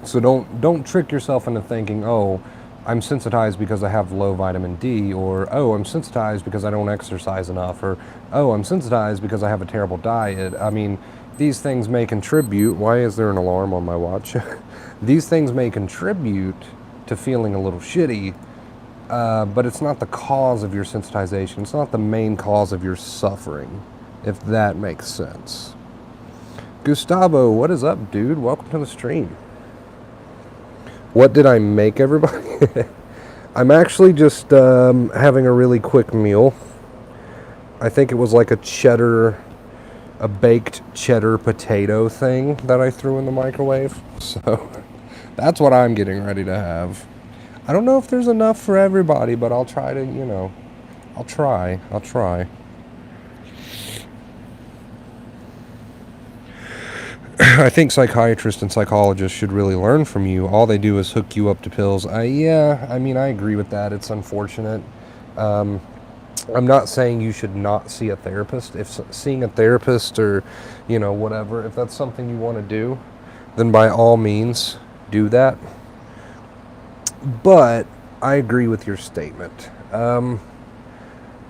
So don't trick yourself into thinking, oh, I'm sensitized because I have low vitamin D, or oh, I'm sensitized because I don't exercise enough, or oh, I'm sensitized because I have a terrible diet. I mean, these things may contribute. Why is there an alarm on my watch? These things may contribute to feeling a little shitty, but it's not the cause of your sensitization. It's not the main cause of your suffering, if that makes sense. Gustavo, what is up, dude? Welcome to the stream. What did I make, everybody? I'm actually just having a really quick meal. I think it was like a baked cheddar potato thing that I threw in the microwave. So that's what I'm getting ready to have. I don't know if there's enough for everybody, but I'll try to, I'll try. I think psychiatrists and psychologists should really learn from you. All they do is hook you up to pills. I agree with that. It's unfortunate. I'm not saying you should not see a therapist. If seeing a therapist or, whatever, if that's something you want to do, then by all means, do that. But I agree with your statement.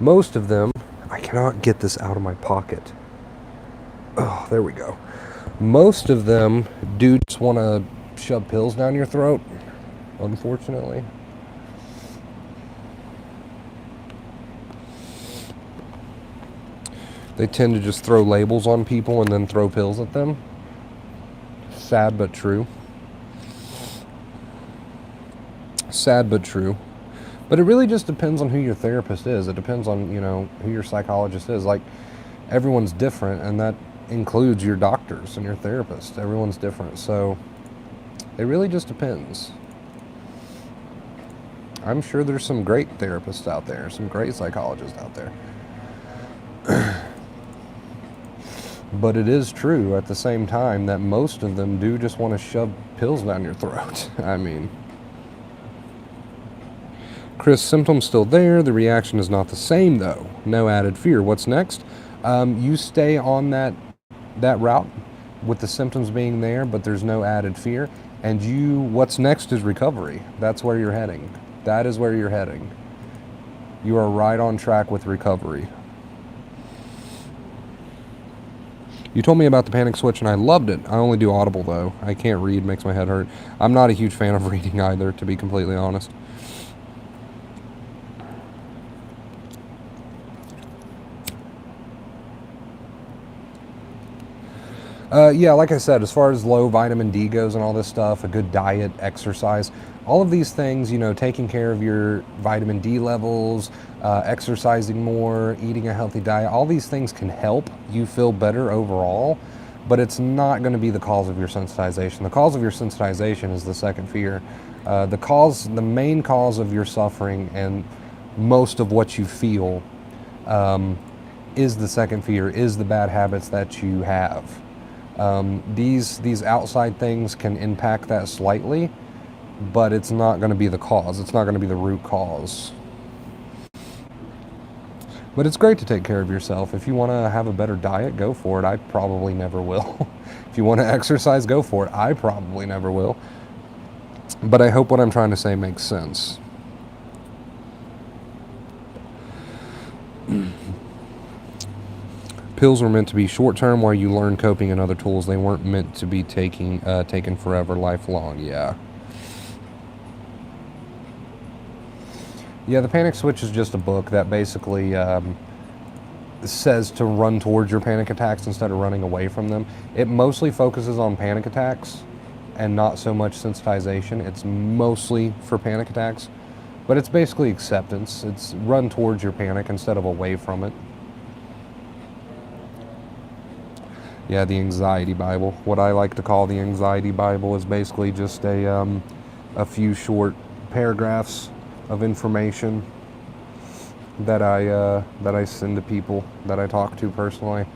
Most of them, I cannot get this out of my pocket. Oh, there we go. Most of them do just want to shove pills down your throat, unfortunately. They tend to just throw labels on people and then throw pills at them. Sad but true. Sad but true. But it really just depends on who your therapist is. It depends on, who your psychologist is. Like, everyone's different, and that includes your doctors and your therapists. Everyone's different, so it really just depends. I'm sure there's some great therapists out there, some great psychologists out there. But it is true at the same time that most of them do just want to shove pills down your throat. I mean, Chris, symptoms still there. The reaction is not the same, though. No added fear. What's next? You stay on that route with the symptoms being there, but there's no added fear. And what's next is recovery. That's where you're heading. That is where you're heading. You are right on track with recovery. You told me about the panic switch and I loved it. I only do Audible though. I can't read, makes my head hurt. I'm not a huge fan of reading either, to be completely honest. Yeah, like I said, as far as low vitamin D goes and all this stuff, a good diet, exercise, all of these things, taking care of your vitamin D levels, exercising more, eating a healthy diet, all these things can help you feel better overall, but it's not going to be the cause of your sensitization. The cause of your sensitization is the second fear. The main cause of your suffering and most of what you feel is the second fear, is the bad habits that you have. These outside things can impact that slightly, but it's not going to be the cause. It's not going to be the root cause. But it's great to take care of yourself. If you want to have a better diet, go for it. I probably never will. If you want to exercise, go for it. I probably never will. But I hope what I'm trying to say makes sense. Pills were meant to be short term while you learn coping and other tools. They weren't meant to be taken forever, lifelong. Yeah. Yeah, The Panic Switch is just a book that basically says to run towards your panic attacks instead of running away from them. It mostly focuses on panic attacks and not so much sensitization. It's mostly for panic attacks, but it's basically acceptance. It's run towards your panic instead of away from it. Yeah, the Anxiety Bible. What I like to call the Anxiety Bible is basically just a few short paragraphs of information that I send to people that I talk to personally.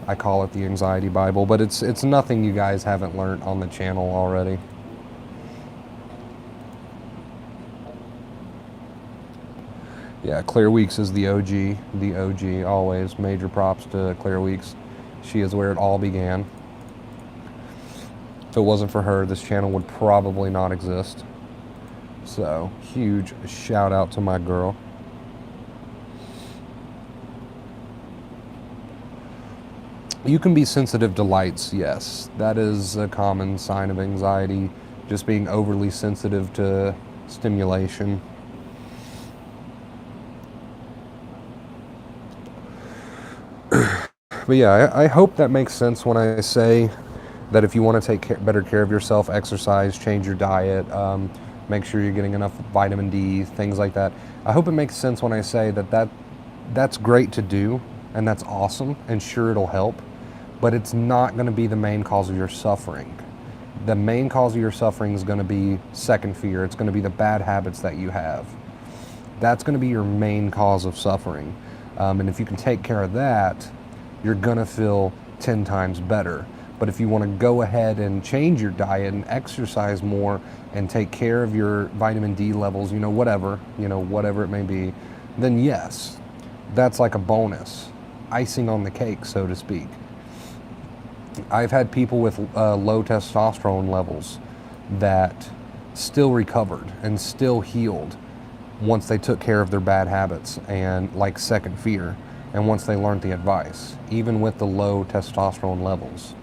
I call it the Anxiety Bible, but it's nothing you guys haven't learned on the channel already. Yeah, Claire Weeks is the OG, always. Major props to Claire Weeks. She is where it all began. If it wasn't for her, this channel would probably not exist. So, huge shout out to my girl. You can be sensitive to lights, yes. That is a common sign of anxiety, just being overly sensitive to stimulation. But yeah, I hope that makes sense when I say that if you want to take better care of yourself, exercise, change your diet, make sure you're getting enough vitamin D, things like that. I hope it makes sense when I say that's great to do, and that's awesome, and sure, it'll help, but it's not going to be the main cause of your suffering. The main cause of your suffering is going to be second fear. It's going to be the bad habits that you have. That's going to be your main cause of suffering. And if you can take care of that, you're going to feel 10 times better. But if you want to go ahead and change your diet and exercise more and take care of your vitamin D levels, whatever it may be, then yes, that's like a bonus, icing on the cake, so to speak. I've had people with low testosterone levels that still recovered and still healed once they took care of their bad habits and like second fear, and once they learned the advice, even with the low testosterone levels.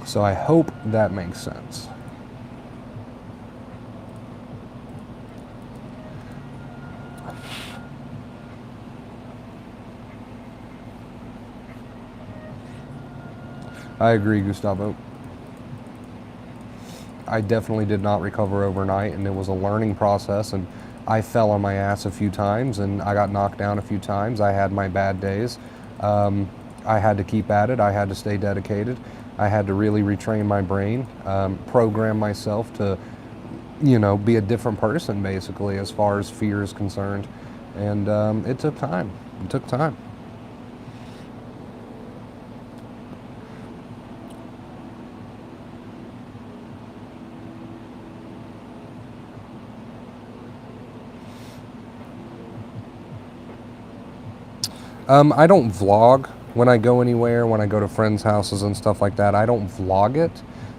So I hope that makes sense. I agree, Gustavo. I definitely did not recover overnight, and it was a learning process, and I fell on my ass a few times, and I got knocked down a few times. I had my bad days. I had to keep at it. I had to stay dedicated. I had to really retrain my brain, program myself to, be a different person, basically, as far as fear is concerned. And it took time. It took time. I don't vlog when I go anywhere, when I go to friends' houses and stuff like that. I don't vlog it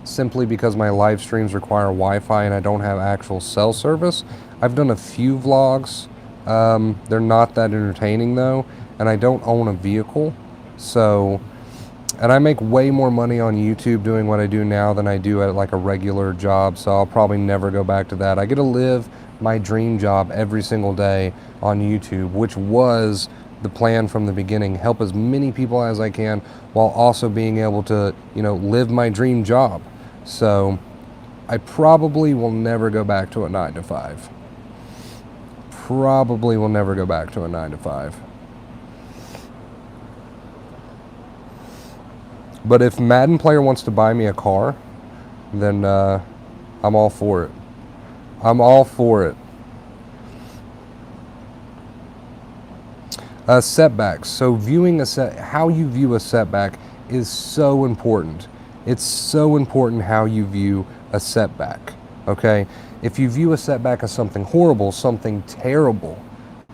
simply because my live streams require Wi-Fi and I don't have actual cell service. I've done a few vlogs. They're not that entertaining though, and I don't own a vehicle. And I make way more money on YouTube doing what I do now than I do at like a regular job, so I'll probably never go back to that. I get to live my dream job every single day on YouTube, which was the plan from the beginning. Help as many people as I can while also being able to, live my dream job. So I probably will never go back to a 9-to-5. Probably will never go back to a 9-to-5. But if Madden Player wants to buy me a car, then I'm all for it. I'm all for it. Setbacks. So how you view a setback is so important. It's so important how you view a setback, okay? If you view a setback as something horrible, something terrible,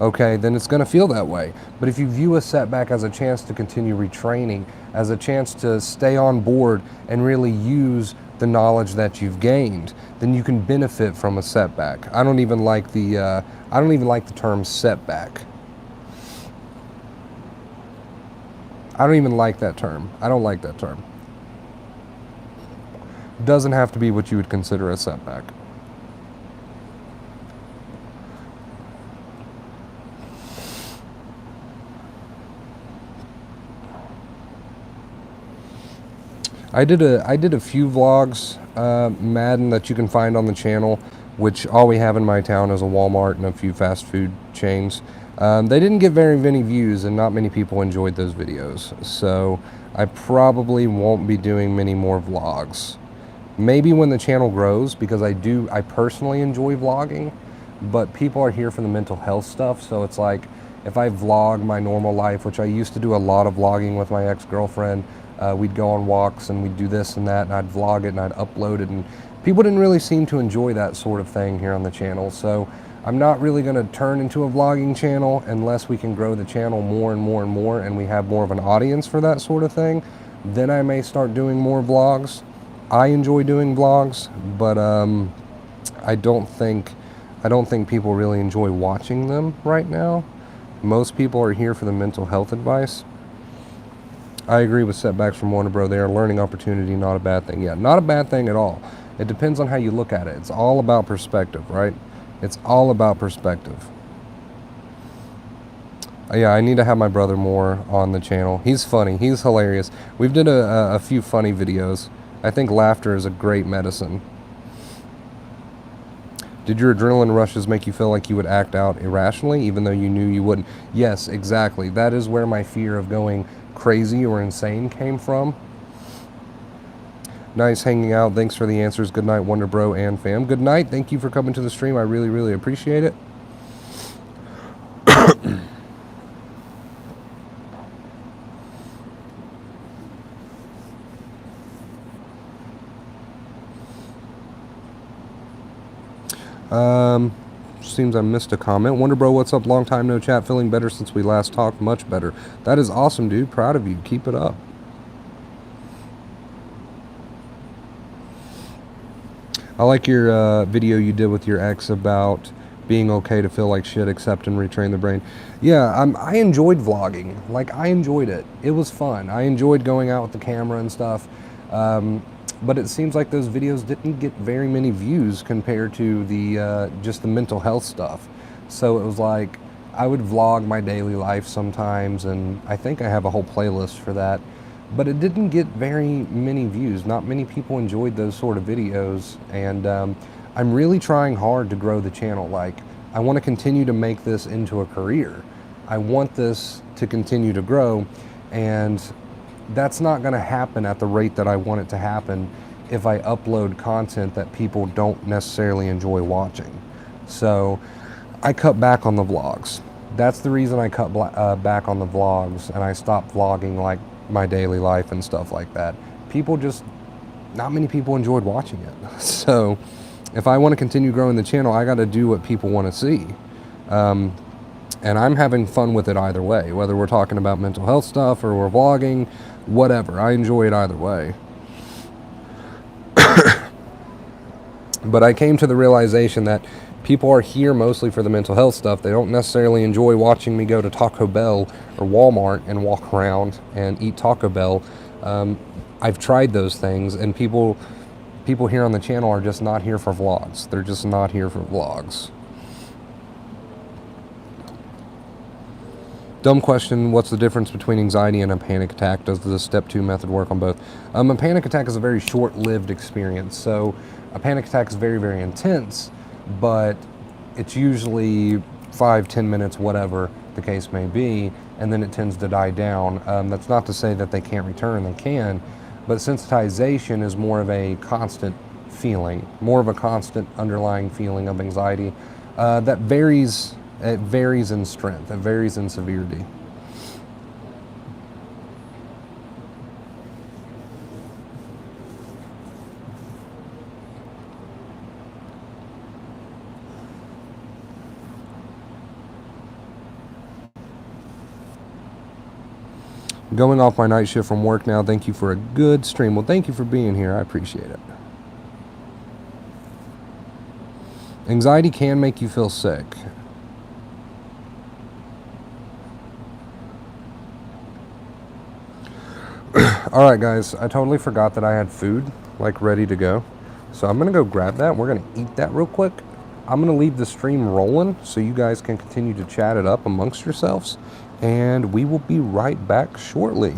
okay, then it's going to feel that way. But if you view a setback as a chance to continue retraining, as a chance to stay on board and really use the knowledge that you've gained, then you can benefit from a setback. I don't even like the term setback. I don't even like that term. I don't like that term. Doesn't have to be what you would consider a setback. I did a few vlogs, Madden, that you can find on the channel, which all we have in my town is a Walmart and a few fast food chains. They didn't get very many views, and not many people enjoyed those videos, so I probably won't be doing many more vlogs. Maybe when the channel grows, because I personally enjoy vlogging, but people are here for the mental health stuff, so it's like, if I vlog my normal life, which I used to do a lot of vlogging with my ex-girlfriend, we'd go on walks and we'd do this and that, and I'd vlog it and I'd upload it, and people didn't really seem to enjoy that sort of thing here on the channel. So I'm not really going to turn into a vlogging channel unless we can grow the channel more and more and more, and we have more of an audience for that sort of thing. Then I may start doing more vlogs. I enjoy doing vlogs, but I don't think people really enjoy watching them right now. Most people are here for the mental health advice. I agree with setbacks from Warner Bro. They are a learning opportunity, not a bad thing. Yeah, not a bad thing at all. It depends on how you look at it. It's all about perspective, right? It's all about perspective. Yeah, I need to have my brother more on the channel. He's funny. He's hilarious. We've did a few funny videos. I think laughter is a great medicine. Did your adrenaline rushes make you feel like you would act out irrationally, even though you knew you wouldn't? Yes, exactly. That is where my fear of going crazy or insane came from. Nice hanging out. Thanks for the answers. Good night, Wonder Bro and fam. Good night. Thank you for coming to the stream. I really, really appreciate it. Seems I missed a comment. Wonder Bro, what's up? Long time no chat. Feeling better since we last talked. Much better. That is awesome, dude. Proud of you. Keep it up. I like your video you did with your ex about being okay to feel like shit, accept and retrain the brain. Yeah, I enjoyed vlogging. Like, I enjoyed it. It was fun. I enjoyed going out with the camera and stuff. But it seems like those videos didn't get very many views compared to the just the mental health stuff. So it was like, I would vlog my daily life sometimes, and I think I have a whole playlist for that. But it didn't get very many views. Not many people enjoyed those sort of videos, and I'm really trying hard to grow the channel. Like, I want to continue to make this into a career. I want this to continue to grow, and that's not going to happen at the rate that I want it to happen if I upload content that people don't necessarily enjoy watching. So I cut back on the vlogs. That's the reason I cut back on the vlogs, and I stopped vlogging like my daily life and stuff like that. Not many people enjoyed watching it. So if I want to continue growing the channel, I got to do what people want to see. And I'm having fun with it either way, whether we're talking about mental health stuff or we're vlogging, whatever. I enjoy it either way. But I came to the realization that people are here mostly for the mental health stuff. They don't necessarily enjoy watching me go to Taco Bell or Walmart and walk around and eat Taco Bell. I've tried those things, and people here on the channel are just not here for vlogs. They're just not here for vlogs. Dumb question, what's the difference between anxiety and a panic attack? Does the step 2 method work on both? A panic attack is a very short-lived experience. So a panic attack is very, very intense, but it's usually 5-10 minutes, whatever the case may be, and then it tends to die down. That's not to say that they can't return, they can, but sensitization is more of a constant feeling, more of a constant underlying feeling of anxiety that varies. It varies in strength, it varies in severity. Going off my night shift from work now. Thank you for a good stream. Well, thank you for being here. I appreciate it. Anxiety can make you feel sick. All right, guys. I totally forgot that I had food, like, ready to go. So I'm going to go grab that. We're going to eat that real quick. I'm going to leave the stream rolling so you guys can continue to chat it up amongst yourselves. And we will be right back shortly.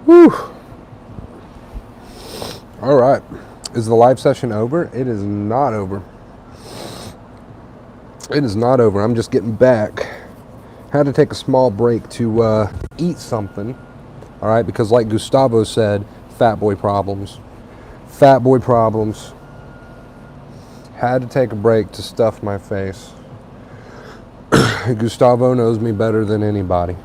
Whew. All right. Is the live session over? It is not over. It is not over. I'm just getting back. Had to take a small break to eat something. All right, because like Gustavo said, fat boy problems. Fat boy problems. Had to take a break to stuff my face. Gustavo knows me better than anybody.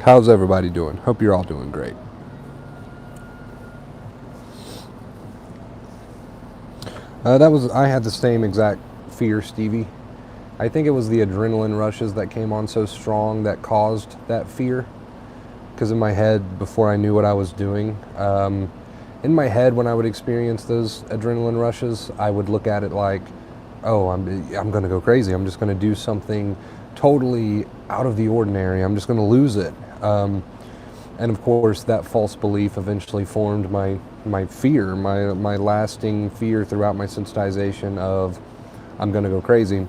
How's everybody doing? Hope you're all doing great. I had the same exact fear, Stevie. I think it was the adrenaline rushes that came on so strong that caused that fear. Because in my head, before I knew what I was doing, in my head when I would experience those adrenaline rushes, I would look at it like, oh, I'm going to go crazy. I'm just going to do something totally out of the ordinary. I'm just going to lose it. And of course, that false belief eventually formed my fear, my lasting fear throughout my sensitization of I'm going to go crazy.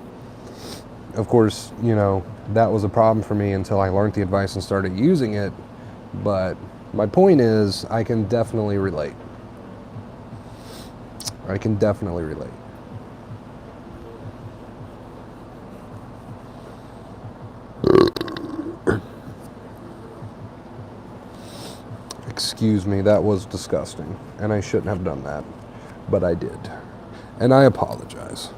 Of course, you know, that was a problem for me until I learned the advice and started using it. But my point is, I can definitely relate. I can definitely relate. Excuse me, that was disgusting, and I shouldn't have done that, but I did, and I apologize.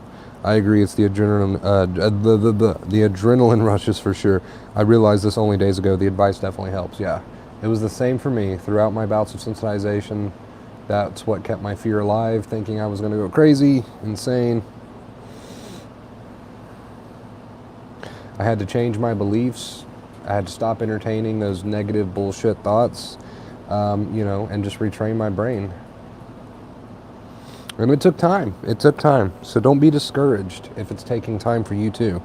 I agree, it's the adrenaline, the adrenaline rushes for sure. I realized this only days ago. The advice definitely helps. Yeah, it was the same for me throughout my bouts of sensitization. That's what kept my fear alive, thinking I was going to go crazy, insane. I had to change my beliefs. I had to stop entertaining those negative bullshit thoughts. You know, and just retrain my brain. And it took time. It took time. So don't be discouraged if it's taking time for you too.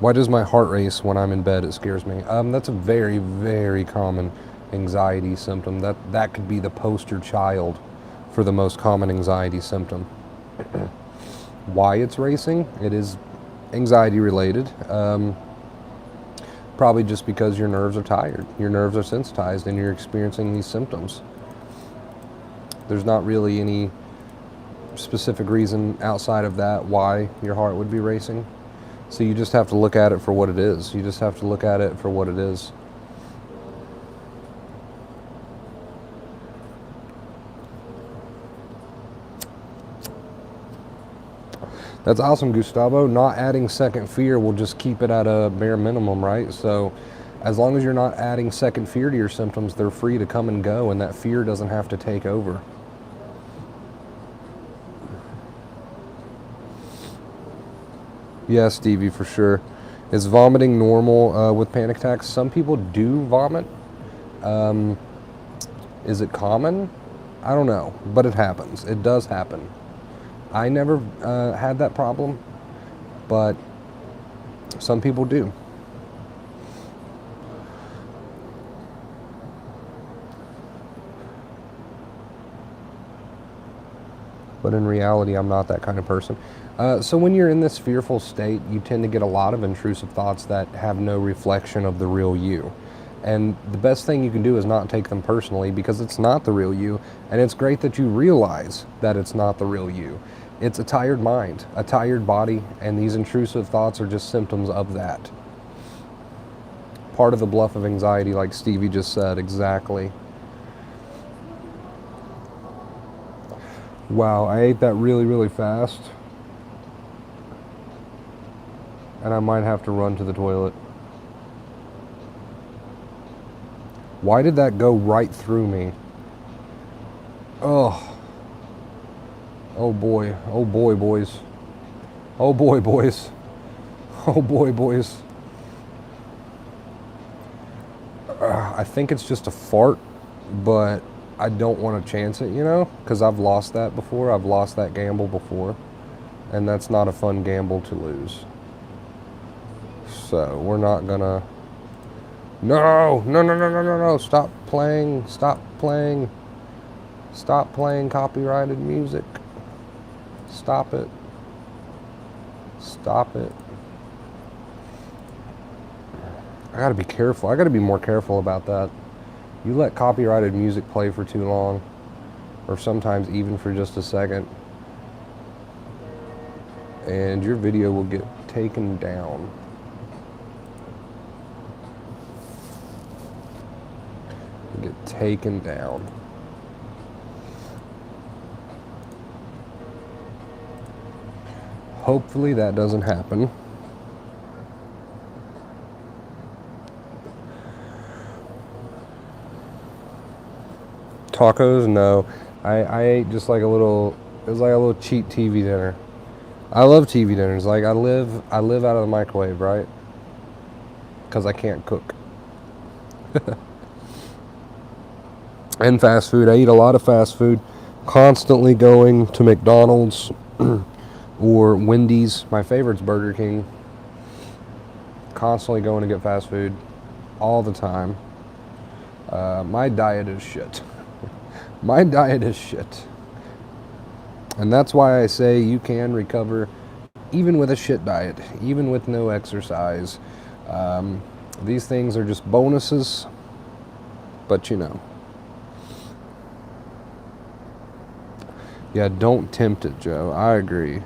Why does my heart race when I'm in bed? It scares me. That's a very, very common anxiety symptom. That could be the poster child for the most common anxiety symptom. Why it's racing? It is anxiety related. Probably just because your nerves are tired, your nerves are sensitized, and you're experiencing these symptoms. There's not really any specific reason outside of that why your heart would be racing. So you just have to look at it for what it is. You just have to look at it for what it is. That's awesome, Gustavo. Not adding second fear will just keep it at a bare minimum, right? So as long as you're not adding second fear to your symptoms, they're free to come and go, and that fear doesn't have to take over. Yeah, Stevie, for sure. Is vomiting normal with panic attacks? Some people do vomit. Is it common? I don't know, but it happens. It does happen. I never had that problem, but some people do. But in reality, I'm not that kind of person. So when you're in this fearful state, you tend to get a lot of intrusive thoughts that have no reflection of the real you. And the best thing you can do is not take them personally, because it's not the real you. And it's great that you realize that it's not the real you. It's a tired mind, a tired body, and these intrusive thoughts are just symptoms of that. Part of the bluff of anxiety, like Stevie just said, exactly. Wow, I ate that really, really fast. And I might have to run to the toilet. Why did that go right through me? Oh. Oh boy. Oh boy, boys. Oh boy, boys. Oh boy, boys. I think it's just a fart, but I don't want to chance it, you know? Because I've lost that before. I've lost that gamble before. And that's not a fun gamble to lose. So we're not gonna... No! No, no, no, no, no, no! Stop playing! Stop playing! Stop playing copyrighted music. Stop it. Stop it. I gotta be careful. I gotta be more careful about that. You let copyrighted music play for too long, or sometimes even for just a second, and your video will get taken down. Get taken down. Hopefully that doesn't happen. Tacos? No. I ate just like a little, it was like a little cheap TV dinner. I love TV dinners. Like I live out of the microwave, right? Because I can't cook. And fast food. I eat a lot of fast food. Constantly going to McDonald's or Wendy's. My favorite's Burger King. Constantly going to get fast food all the time. My diet is shit. My diet is shit. And that's why I say you can recover even with a shit diet, even with no exercise. These things are just bonuses, but you know. Yeah, don't tempt it, Joe. I agree.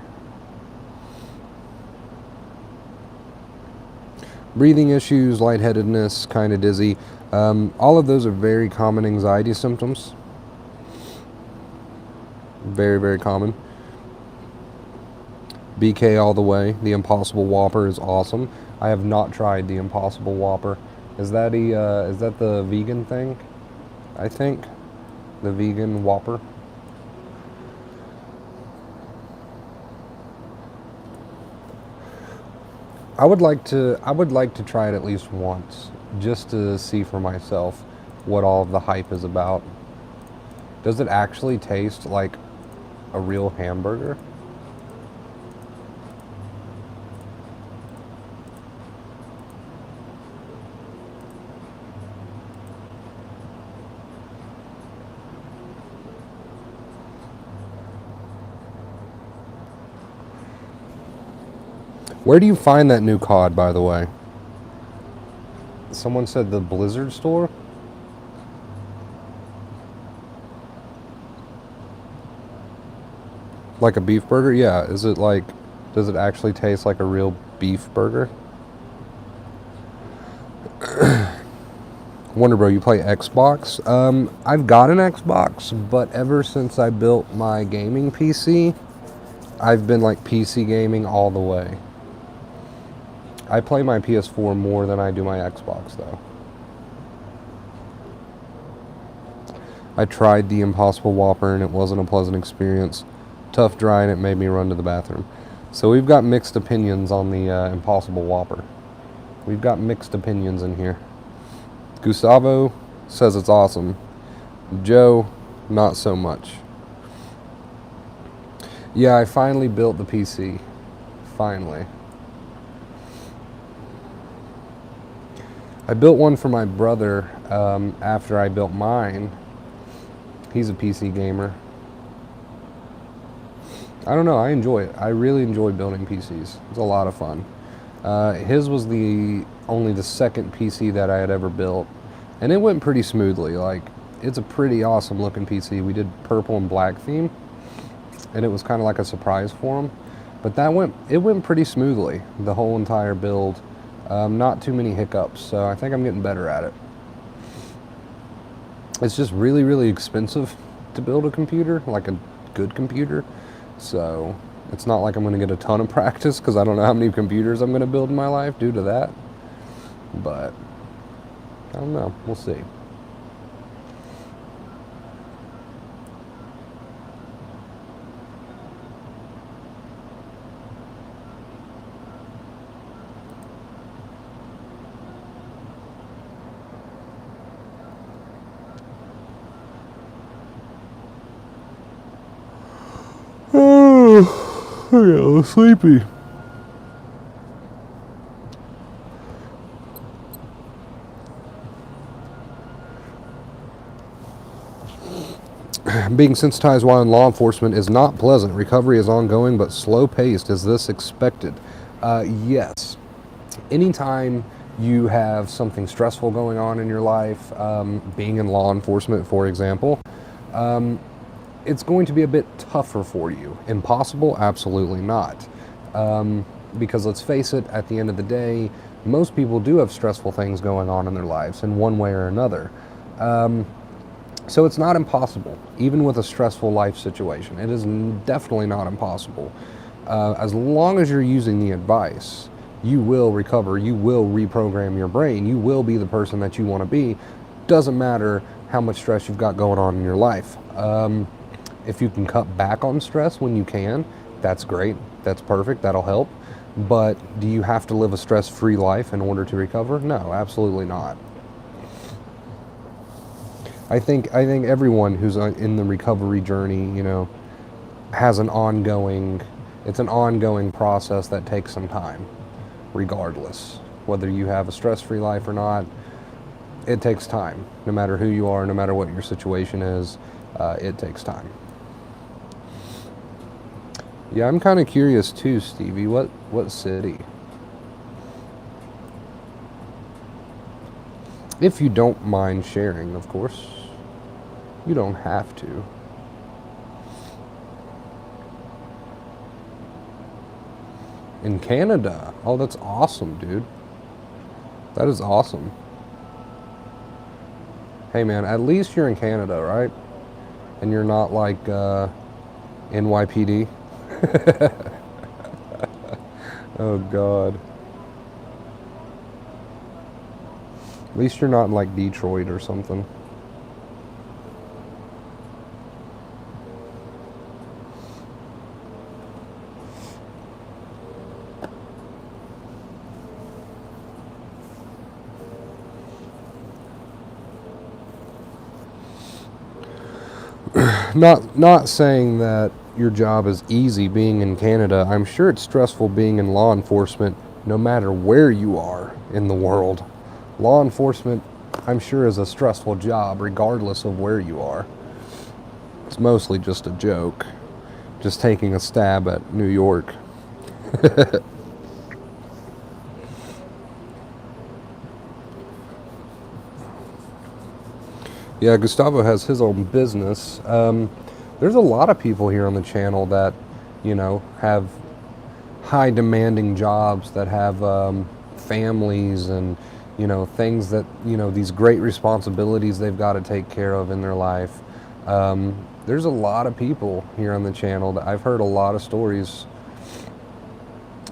Breathing issues, lightheadedness, kind of dizzy. All of those are very common anxiety symptoms. Very, very common. BK all the way. The Impossible Whopper is awesome. I have not tried the Impossible Whopper. Is that the vegan thing? I think the vegan Whopper. I would like to try it at least once, just to see for myself what all of the hype is about. Does it actually taste like a real hamburger? Where do you find that new COD, by the way? Someone said the Blizzard store? Like a beef burger? Yeah. Is it like, does it actually taste like a real beef burger? Wonder Bro, you play Xbox? I've got an Xbox, but ever since I built my gaming PC, I've been like PC gaming all the way. I play my PS4 more than I do my Xbox, though. I tried the Impossible Whopper, and it wasn't a pleasant experience. Tough dry, and it made me run to the bathroom. So we've got mixed opinions on the Impossible Whopper. We've got mixed opinions in here. Gustavo says it's awesome. Joe, not so much. Yeah, I finally built the PC. Finally. I built one for my brother after I built mine. He's a PC gamer. I don't know, I enjoy it. I really enjoy building PCs. It's a lot of fun. His was only the second PC that I had ever built, and it went pretty smoothly. Like, it's a pretty awesome looking PC. We did purple and black theme, and it was kind of like a surprise for him. But it went pretty smoothly, the whole entire build. Not too many hiccups, so I think I'm getting better at it. It's just really, really expensive to build a computer, like a good computer. So it's not like I'm going to get a ton of practice, because I don't know how many computers I'm going to build in my life due to that. But I don't know. We'll see. Oh, I got a little sleepy. Being sensitized while in law enforcement is not pleasant. Recovery is ongoing but slow-paced. Is this expected? Yes. Anytime you have something stressful going on in your life, being in law enforcement, for example, it's going to be a bit tougher for you. Impossible? Absolutely not. Because let's face it, at the end of the day, most people do have stressful things going on in their lives in one way or another. So it's not impossible, even with a stressful life situation. It is definitely not impossible. As long as you're using the advice, you will recover, you will reprogram your brain, you will be the person that you want to be. Doesn't matter how much stress you've got going on in your life. If you can cut back on stress when you can, that's great, that's perfect, that'll help. But do you have to live a stress-free life in order to recover? No, absolutely not. I think everyone who's in the recovery journey, has it's an ongoing process that takes some time, regardless. Whether you have a stress-free life or not, it takes time. No matter who you are, no matter what your situation is, it takes time. Yeah, I'm kind of curious too, Stevie. What city? If you don't mind sharing, of course. You don't have to. In Canada. Oh, that's awesome, dude. That is awesome. Hey, man, at least you're in Canada, right? And you're not like NYPD. Oh, God. At least you're not in like Detroit or something. Not saying that your job is easy being in Canada. I'm sure it's stressful being in law enforcement no matter where you are in the world. Law enforcement, I'm sure, is a stressful job regardless of where you are. It's mostly just a joke. Just taking a stab at New York. Yeah, Gustavo has his own business. There's a lot of people here on the channel that, have high demanding jobs, that have families and, things that, these great responsibilities they've got to take care of in their life. There's a lot of people here on the channel that I've heard a lot of stories.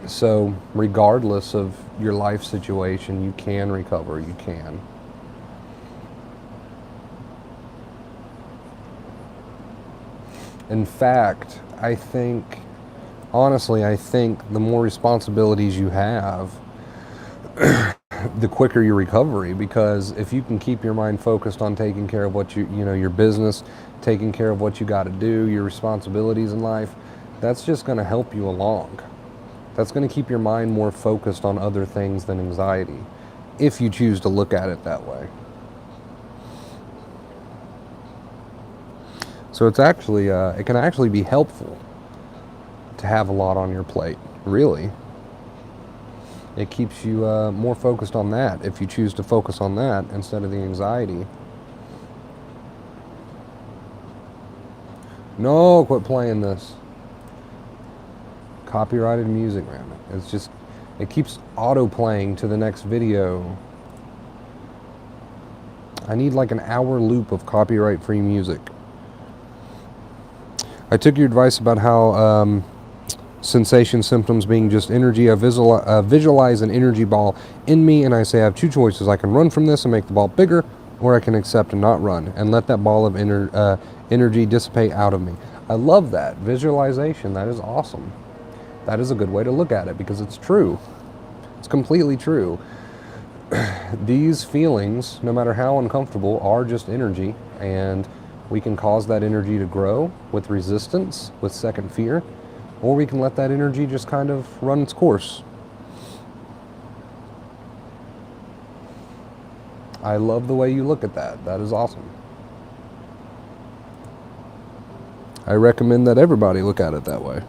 So regardless of your life situation, you can recover, you can. In fact, honestly, I think the more responsibilities you have, the quicker your recovery, because if you can keep your mind focused on taking care of what your business, taking care of what you got to do, your responsibilities in life, that's just going to help you along. That's going to keep your mind more focused on other things than anxiety, if you choose to look at it that way. So it's actually, it can actually be helpful to have a lot on your plate, really. It keeps you more focused on that if you choose to focus on that instead of the anxiety. No, quit playing this. Copyrighted music, man. It keeps auto-playing to the next video. I need like an hour loop of copyright-free music. I took your advice about how sensation symptoms being just energy. I visualize an energy ball in me, and I say I have two choices. I can run from this and make the ball bigger, or I can accept and not run and let that ball of energy dissipate out of me. I love that visualization. That is awesome. That is a good way to look at it because it's true. It's completely true. These feelings, no matter how uncomfortable, are just energy, and we can cause that energy to grow with resistance, with second fear, or we can let that energy just kind of run its course. I love the way you look at that. That is awesome. I recommend that everybody look at it that way.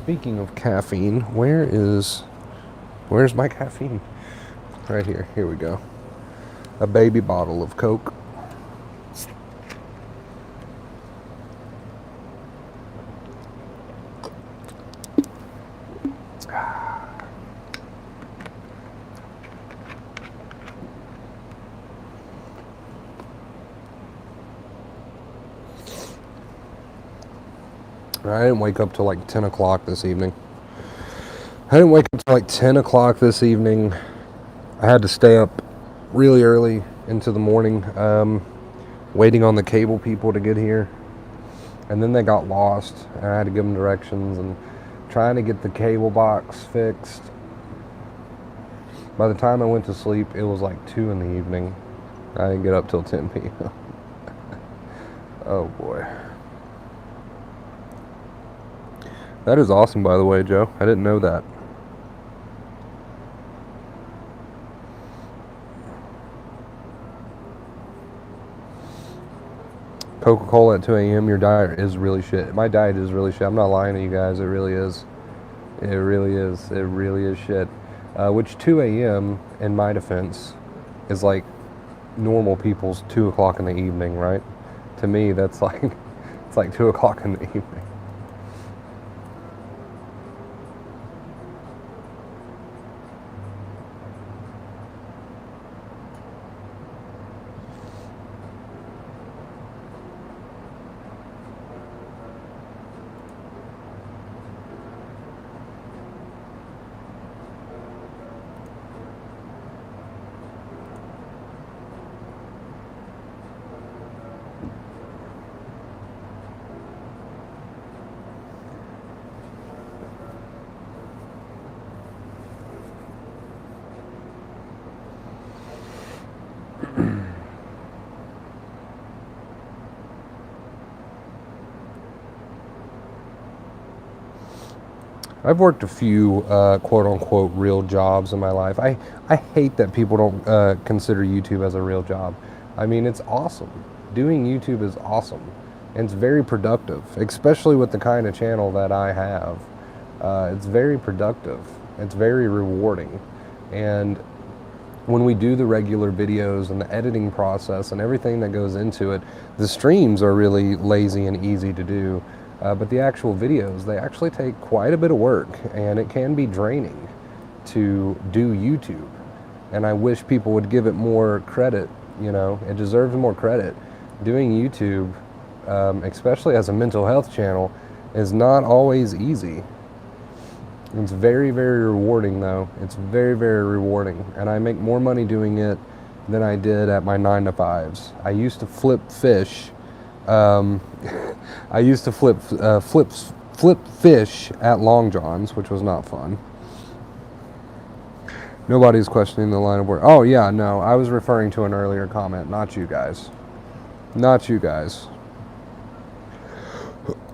Speaking of caffeine, where's my caffeine? Right here. Here we go. A baby bottle of Coke. I didn't wake up till like 10 o'clock this evening. I didn't wake up till like 10 o'clock this evening. I had to stay up really early into the morning, waiting on the cable people to get here. And then they got lost, and I had to give them directions and trying to get the cable box fixed. By the time I went to sleep, it was like 2 in the evening. I didn't get up till 10 p.m. Oh boy. That is awesome, by the way, Joe. I didn't know that. Coca-Cola at 2 a.m., your diet is really shit. My diet is really shit. I'm not lying to you guys. It really is. It really is. It really is shit. Which 2 a.m., in my defense, is like normal people's 2 o'clock in the evening, right? To me, that's like, it's like 2 o'clock in the evening. I've worked a few quote-unquote real jobs in my life. I hate that people don't consider YouTube as a real job. I mean, it's awesome. Doing YouTube is awesome. And it's very productive, especially with the kind of channel that I have. It's very productive. It's very rewarding. And when we do the regular videos and the editing process and everything that goes into it, the streams are really lazy and easy to do. But the actual videos, they actually take quite a bit of work, and it can be draining to do YouTube. And I wish people would give it more credit, you know, it deserves more credit. Doing YouTube, especially as a mental health channel, is not always easy. It's very, very rewarding though. It's very, very rewarding. And I make more money doing it than I did at my 9-to-5s. I used to flip fish. I used to flip fish at Long John's, which was not fun. Nobody's questioning the line of work. Oh yeah, no, I was referring to an earlier comment, not you guys. Not you guys.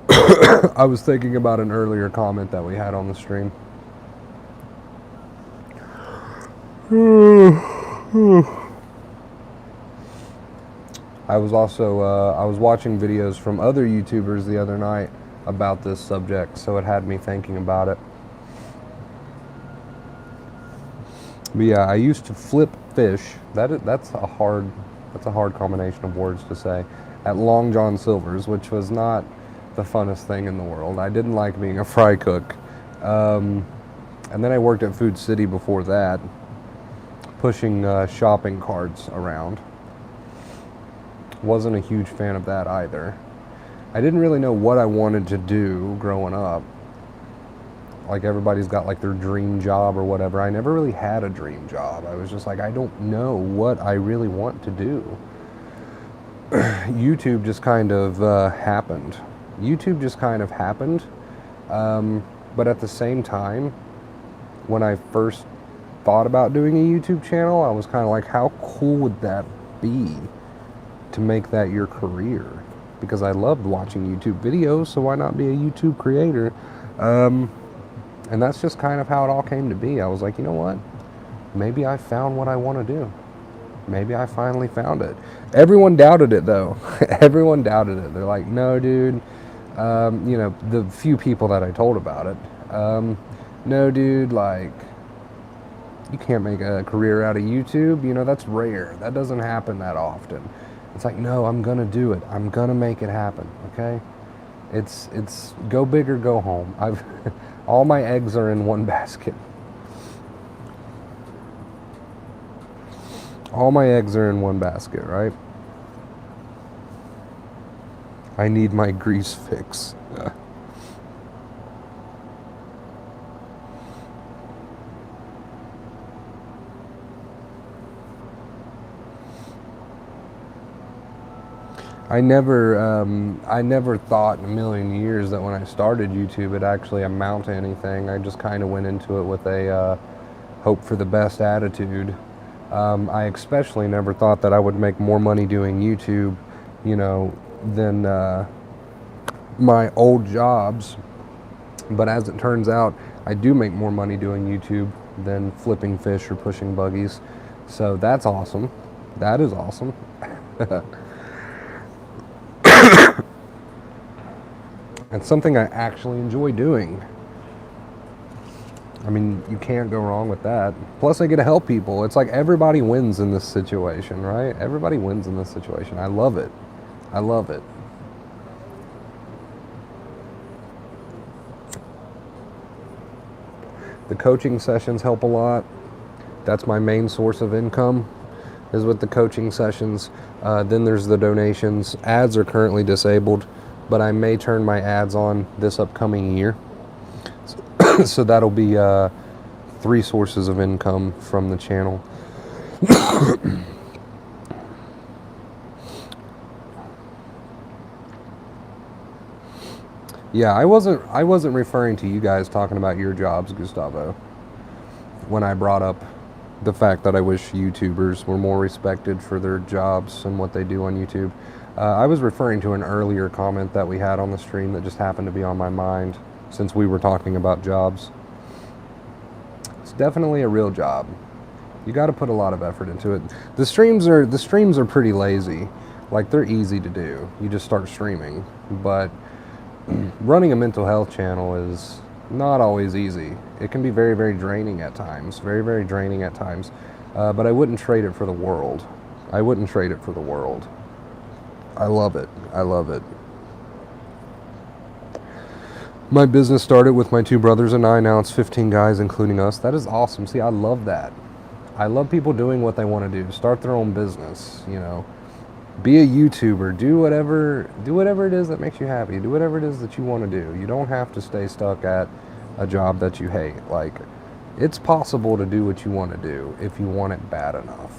I was thinking about an earlier comment that we had on the stream. I was also I was watching videos from other YouTubers the other night about this subject, so it had me thinking about it. But yeah, I used to flip fish. That's a hard combination of words to say. At Long John Silver's, which was not the funnest thing in the world. I didn't like being a fry cook. And then I worked at Food City before that, pushing shopping carts around. Wasn't a huge fan of that either. I didn't really know what I wanted to do growing up. Like everybody's got like their dream job or whatever. I never really had a dream job. I was just like, I don't know what I really want to do. YouTube just kind of happened. YouTube just kind of happened. But at the same time, when I first thought about doing a YouTube channel, I was kind of like, how cool would that be to make that your career? Because I loved watching YouTube videos, so why not be a YouTube creator? And that's just kind of how it all came to be. I was like, you know what? Maybe I found what I want to do. Maybe I finally found it. Everyone doubted it, though. Everyone doubted it. They're like, no, dude, You know, the few people that I told about it. No, dude, like, you can't make a career out of YouTube. You know, that's rare. That doesn't happen that often. It's like, no, I'm gonna do it. I'm gonna make it happen. Okay, it's go big or go home. I've all my eggs are in one basket. All my eggs are in one basket, right? I need my grease fix. I never thought in a million years that when I started YouTube it'd actually amount to anything. I just kind of went into it with a hope for the best attitude. I especially never thought that I would make more money doing YouTube, you know, than my old jobs. But as it turns out, I do make more money doing YouTube than flipping fish or pushing buggies. So that's awesome. That is awesome. It's something I actually enjoy doing. I mean, you can't go wrong with that. Plus, I get to help people. It's like everybody wins in this situation, right? Everybody wins in this situation. I love it. I love it. The coaching sessions help a lot. That's my main source of income, is with the coaching sessions. Then there's the donations. Ads are currently disabled, but I may turn my ads on this upcoming year. So that'll be 3 sources of income from the channel. Yeah, I wasn't referring to you guys talking about your jobs, Gustavo, when I brought up the fact that I wish YouTubers were more respected for their jobs and what they do on YouTube. I was referring to an earlier comment that we had on the stream that just happened to be on my mind since we were talking about jobs. It's definitely a real job. You got to put a lot of effort into it. The streams are pretty lazy. Like, they're easy to do. You just start streaming. But running a mental health channel is not always easy. It can be very, very draining at times. Very, very draining at times. But I wouldn't trade it for the world. I wouldn't trade it for the world. I love it. I love it. My business started with my 2 brothers and I. Now it's 15 guys, including us. That is awesome. See, I love that. I love people doing what they want to do. Start their own business, you know. Be a YouTuber. Do whatever it is that makes you happy. Do whatever it is that you want to do. You don't have to stay stuck at a job that you hate. Like, it's possible to do what you want to do if you want it bad enough.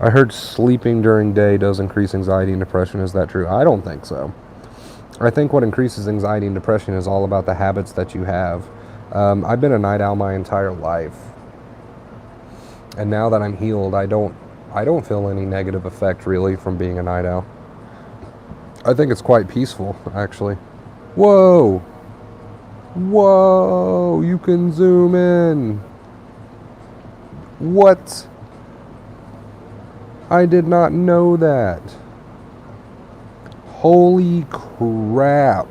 I heard sleeping during day does increase anxiety and depression. Is that true? I don't think so. I think what increases anxiety and depression is all about the habits that you have. I've been a night owl my entire life, and now that I'm healed, I don't feel any negative effect really from being a night owl. I think it's quite peaceful, actually. Whoa! Whoa! You can zoom in. What? I did not know that. Holy crap.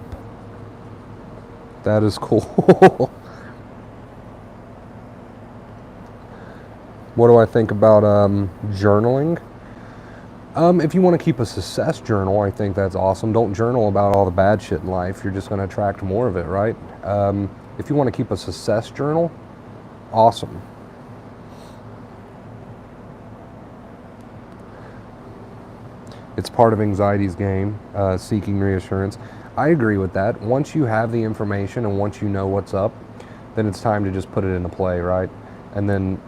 That is cool. What do I think about journaling? If you want to keep a success journal, I think that's awesome. Don't journal about all the bad shit in life. You're just going to attract more of it, right? If you want to keep a success journal, awesome. It's part of anxiety's game, seeking reassurance. I agree with that. Once you have the information and once you know what's up, then it's time to just put it into play, right? And then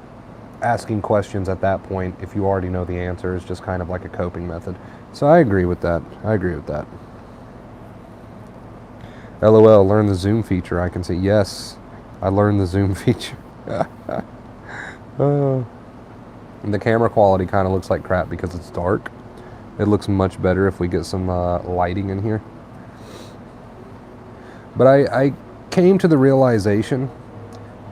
asking questions at that point, if you already know the answer, is just kind of like a coping method. So I agree with that. I agree with that. LOL, learn the zoom feature. I can see, yes, I learned the zoom feature. And the camera quality kind of looks like crap because it's dark. It looks much better if we get some lighting in here. But I came to the realization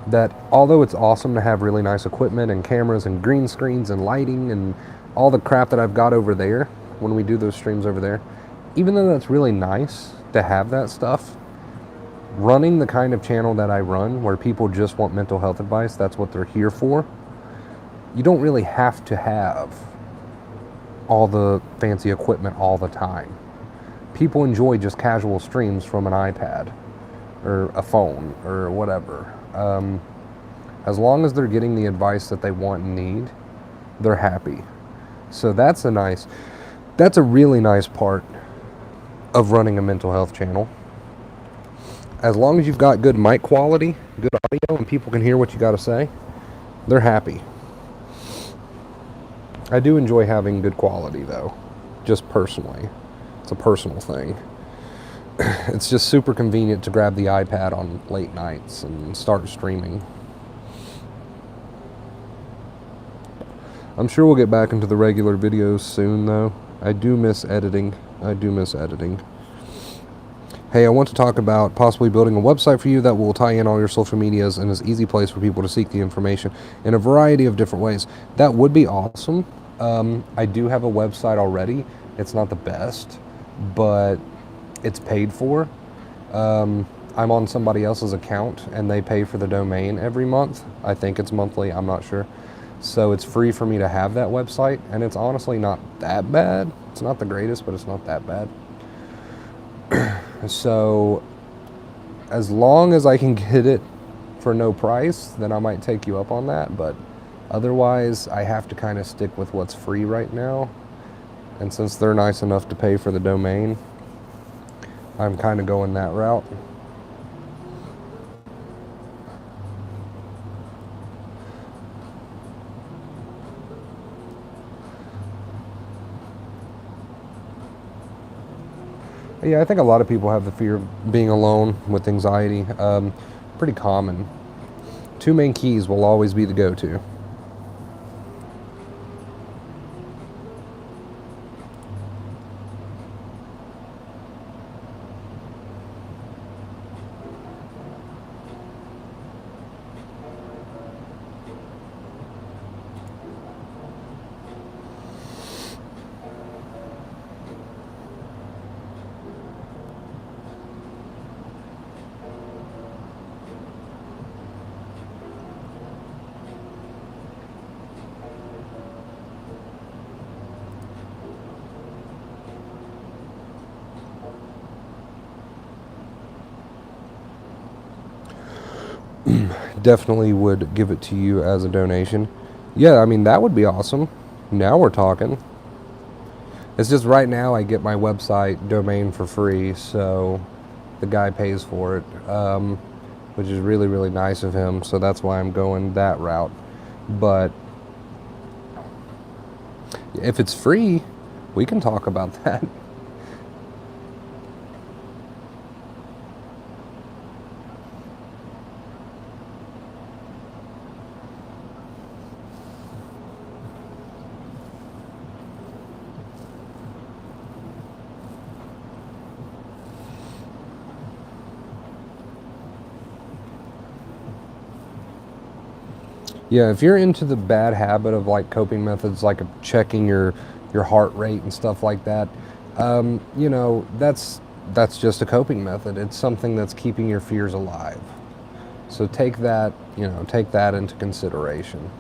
that although it's awesome to have really nice equipment and cameras and green screens and lighting and all the crap that I've got over there when we do those streams over there, even though that's really nice to have that stuff, running the kind of channel that I run where people just want mental health advice, that's what they're here for, you don't really have to have all the fancy equipment all the time. People enjoy just casual streams from an iPad or a phone or whatever. As long as they're getting the advice that they want and need, they're happy. So that's a really nice part of running a mental health channel. As long as you've got good mic quality, good audio, and people can hear what you got to say, they're happy. I do enjoy having good quality, though, just personally. It's a personal thing. It's just super convenient to grab the iPad on late nights and start streaming. I'm sure we'll get back into the regular videos soon, though. I do miss editing. Hey, I want to talk about possibly building a website for you that will tie in all your social medias and is an easy place for people to seek the information in a variety of different ways. That would be awesome. I do have a website already. It's not the best, but it's paid for. I'm on somebody else's account and they pay for the domain every month. I think it's monthly, I'm not sure. So it's free for me to have that website, and it's honestly not that bad. It's not the greatest, but it's not that bad. So as long as I can get it for no price, then I might take you up on that, but otherwise I have to kind of stick with what's free right now. And since they're nice enough to pay for the domain, I'm kind of going that route. Yeah, I think a lot of people have the fear of being alone with anxiety. Pretty common. 2 main keys will always be the go-to. Definitely would give it to you as a donation. Yeah, I mean, that would be awesome. Now we're talking. It's just right now I get my website domain for free, so the guy pays for it, which is really, really nice of him. So that's why I'm going that route. But if it's free, we can talk about that. Yeah, if you're into the bad habit of like coping methods, like checking your heart rate and stuff like that, you know, that's just a coping method. It's something that's keeping your fears alive. So take that, you know, take that into consideration.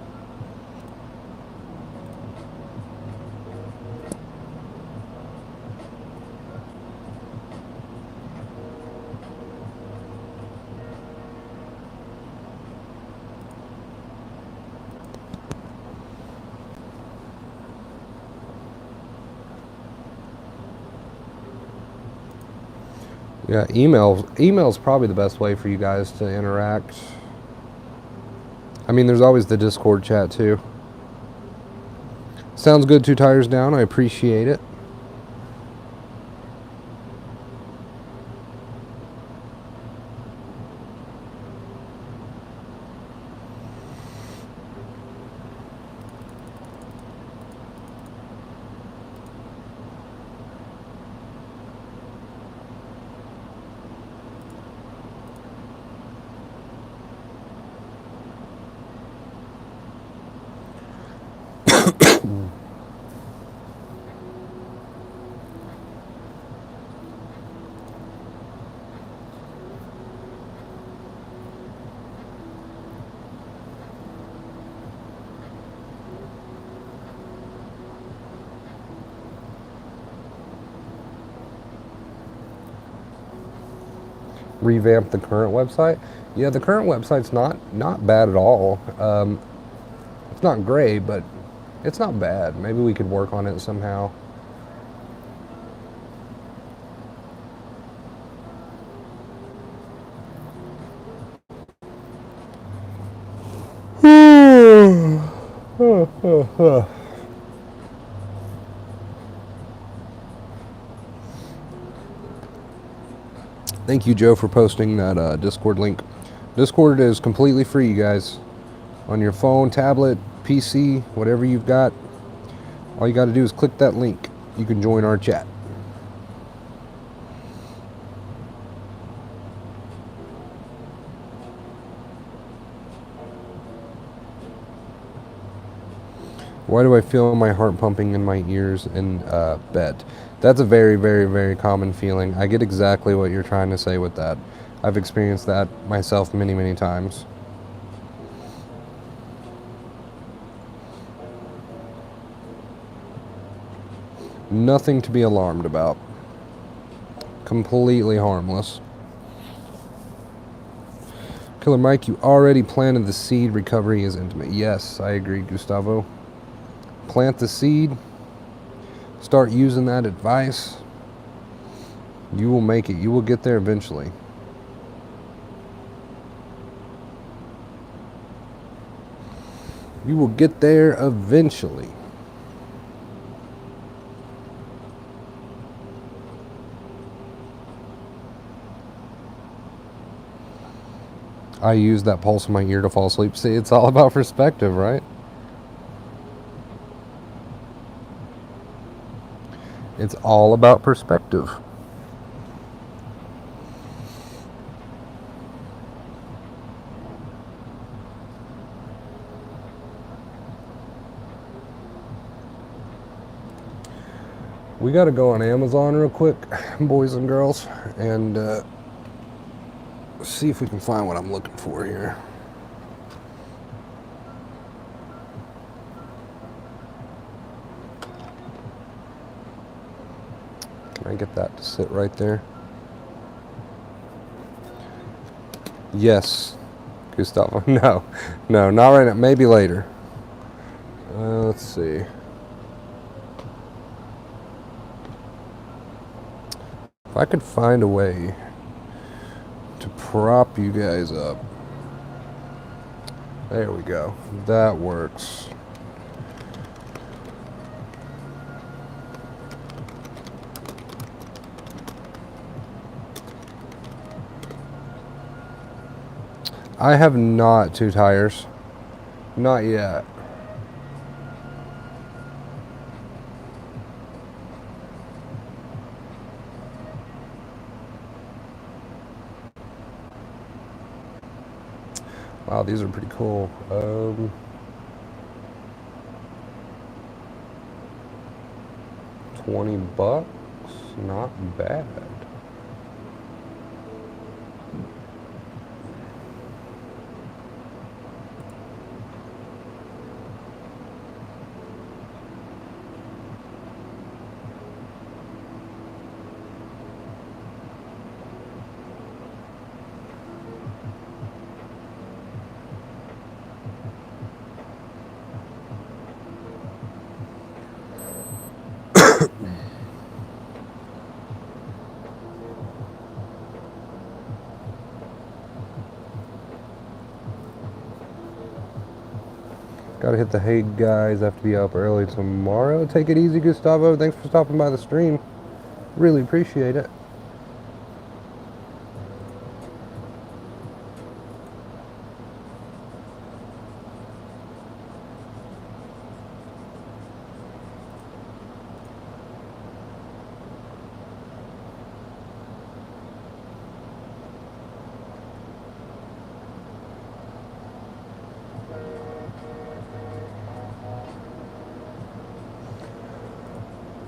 Yeah, email's probably the best way for you guys to interact. I mean, there's always the Discord chat too. Sounds good, Two Tires Down. I appreciate it. Revamp the current website. Yeah, the current website's not bad at all. It's not great, but it's not bad. Maybe we could work on it somehow. Thank you, Joe, for posting that Discord link. Discord is completely free, you guys. On your phone, tablet, PC, whatever you've got. All you got to do is click that link. You can join our chat. Why do I feel my heart pumping in my ears in bed? That's a very, very, very common feeling. I get exactly what you're trying to say with that. I've experienced that myself many, many times. Nothing to be alarmed about. Completely harmless. Killer Mike, you already planted the seed. Recovery is intimate. Yes, I agree, Gustavo. Plant the seed. Start using that advice. You will make it. You will get there eventually. You will get there eventually. I use that pulse in my ear to fall asleep. See, it's all about perspective, right? It's all about perspective. We got to go on Amazon real quick, boys and girls, and see if we can find what I'm looking for here. Can I get that to sit right there? Yes, Gustavo. No, not right now. Maybe later. Let's see. If I could find a way to prop you guys up. There we go. That works. I have not 2 tires. Not yet. Wow, these are pretty cool. $20, not bad. Gotta hit the hay, guys. I have to be up early tomorrow. Take it easy, Gustavo. Thanks for stopping by the stream. Really appreciate it.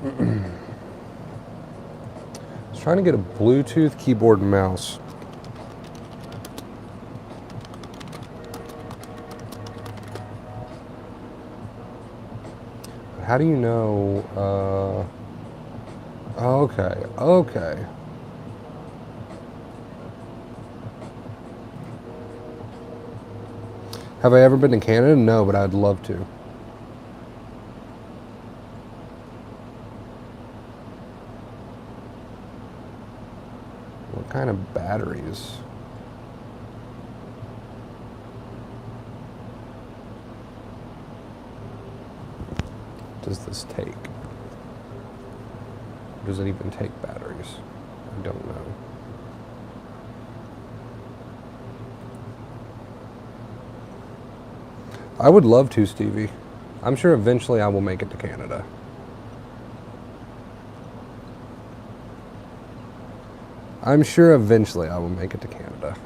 I was trying to get a Bluetooth keyboard and mouse. How do you know? Okay, okay. Have I ever been to Canada? No, but I'd love to. What kind of batteries? Does this take? Does it even take batteries? I don't know. I would love to, Stevie. I'm sure eventually I will make it to Canada. I'm sure eventually I will make it to Canada.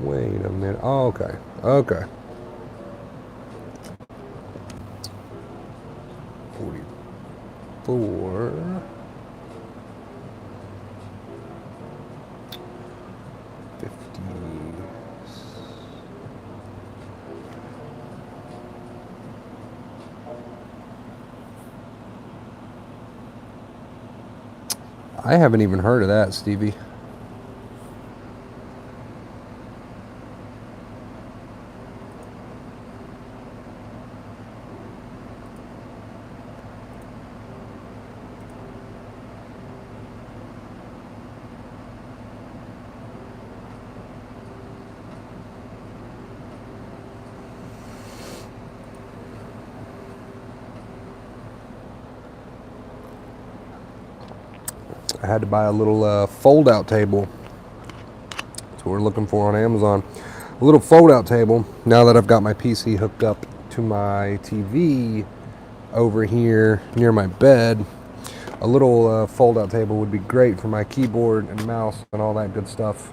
Wait a minute. Oh, okay. Okay. 44. 50. I haven't even heard of that, Stevie. I had to buy a little fold-out table. That's what we're looking for on Amazon. A little fold-out table. Now that I've got my PC hooked up to my TV over here near my bed, a little fold-out table would be great for my keyboard and mouse and all that good stuff.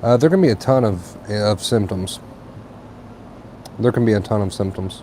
There can be a ton of symptoms. There can be a ton of symptoms.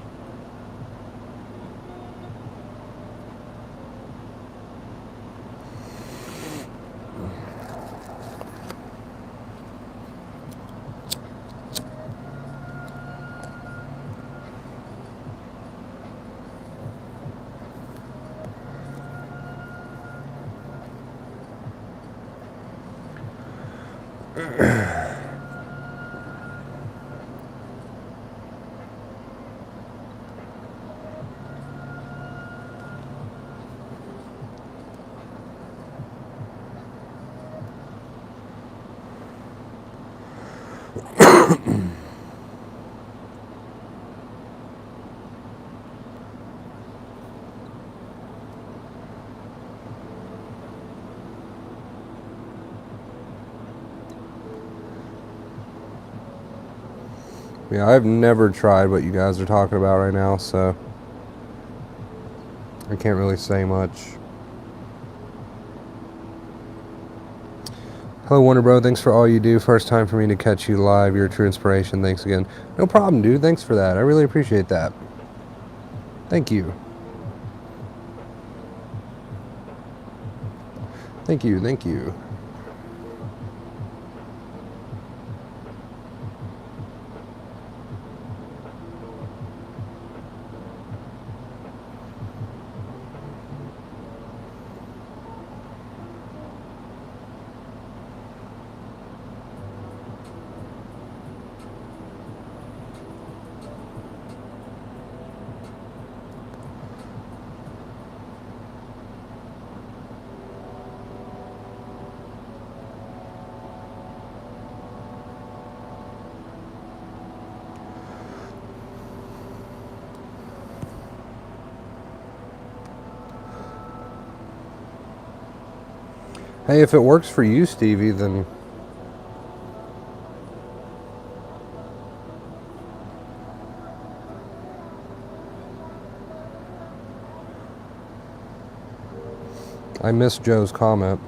Yeah, I've never tried what you guys are talking about right now, so I can't really say much. Hello, Wonder Bro. Thanks for all you do. First time for me to catch you live. You're a true inspiration. Thanks again. No problem, dude. Thanks for that. I really appreciate that. Thank you. Thank you. Thank you. Hey, if it works for you, Stevie, then I missed Joe's comment.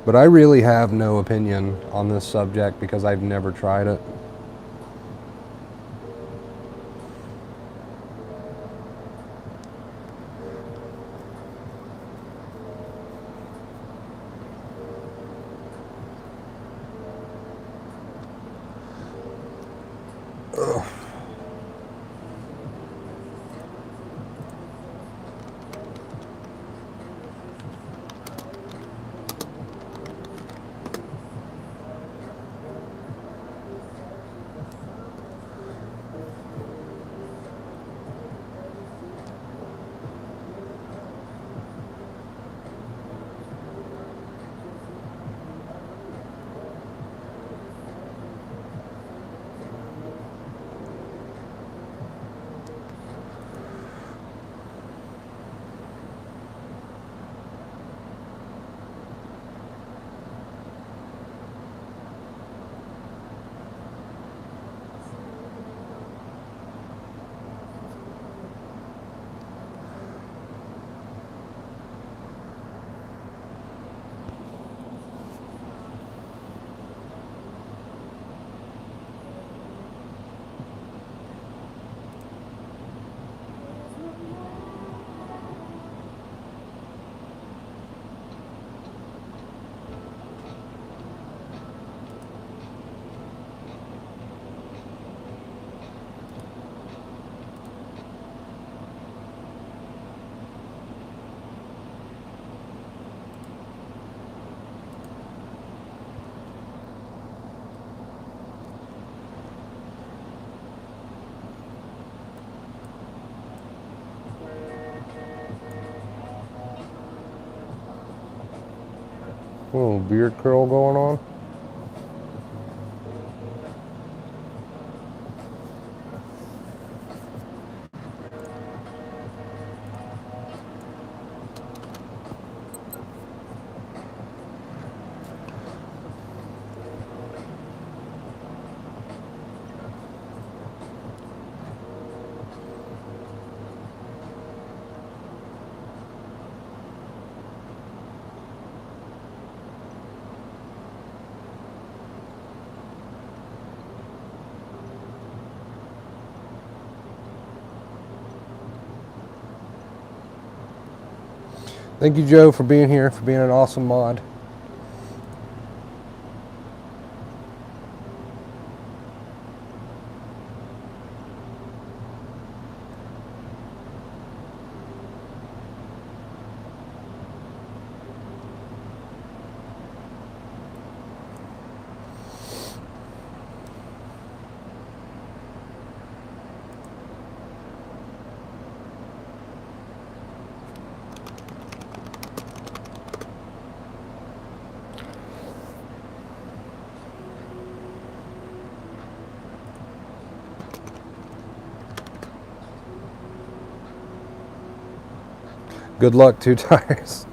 But I really have no opinion on this subject because I've never tried it. Ugh. Little beard curl going on. Thank you, Joe, for being here, for being an awesome mod. Good luck, Two Tires.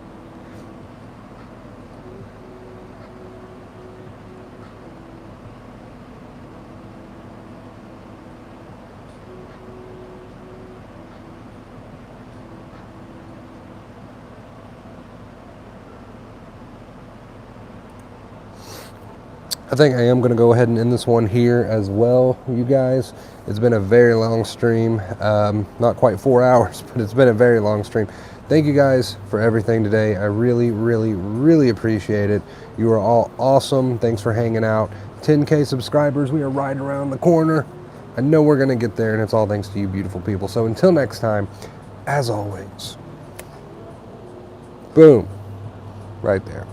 I think I am going to go ahead and end this one here as well, you guys. It's been a very long stream, not quite 4 hours, but it's been a very long stream. Thank you guys for everything today. I really, really, really appreciate it. You are all awesome. Thanks for hanging out. 10K subscribers, we are right around the corner. I know we're going to get there, and it's all thanks to you beautiful people. So until next time, as always, boom, right there.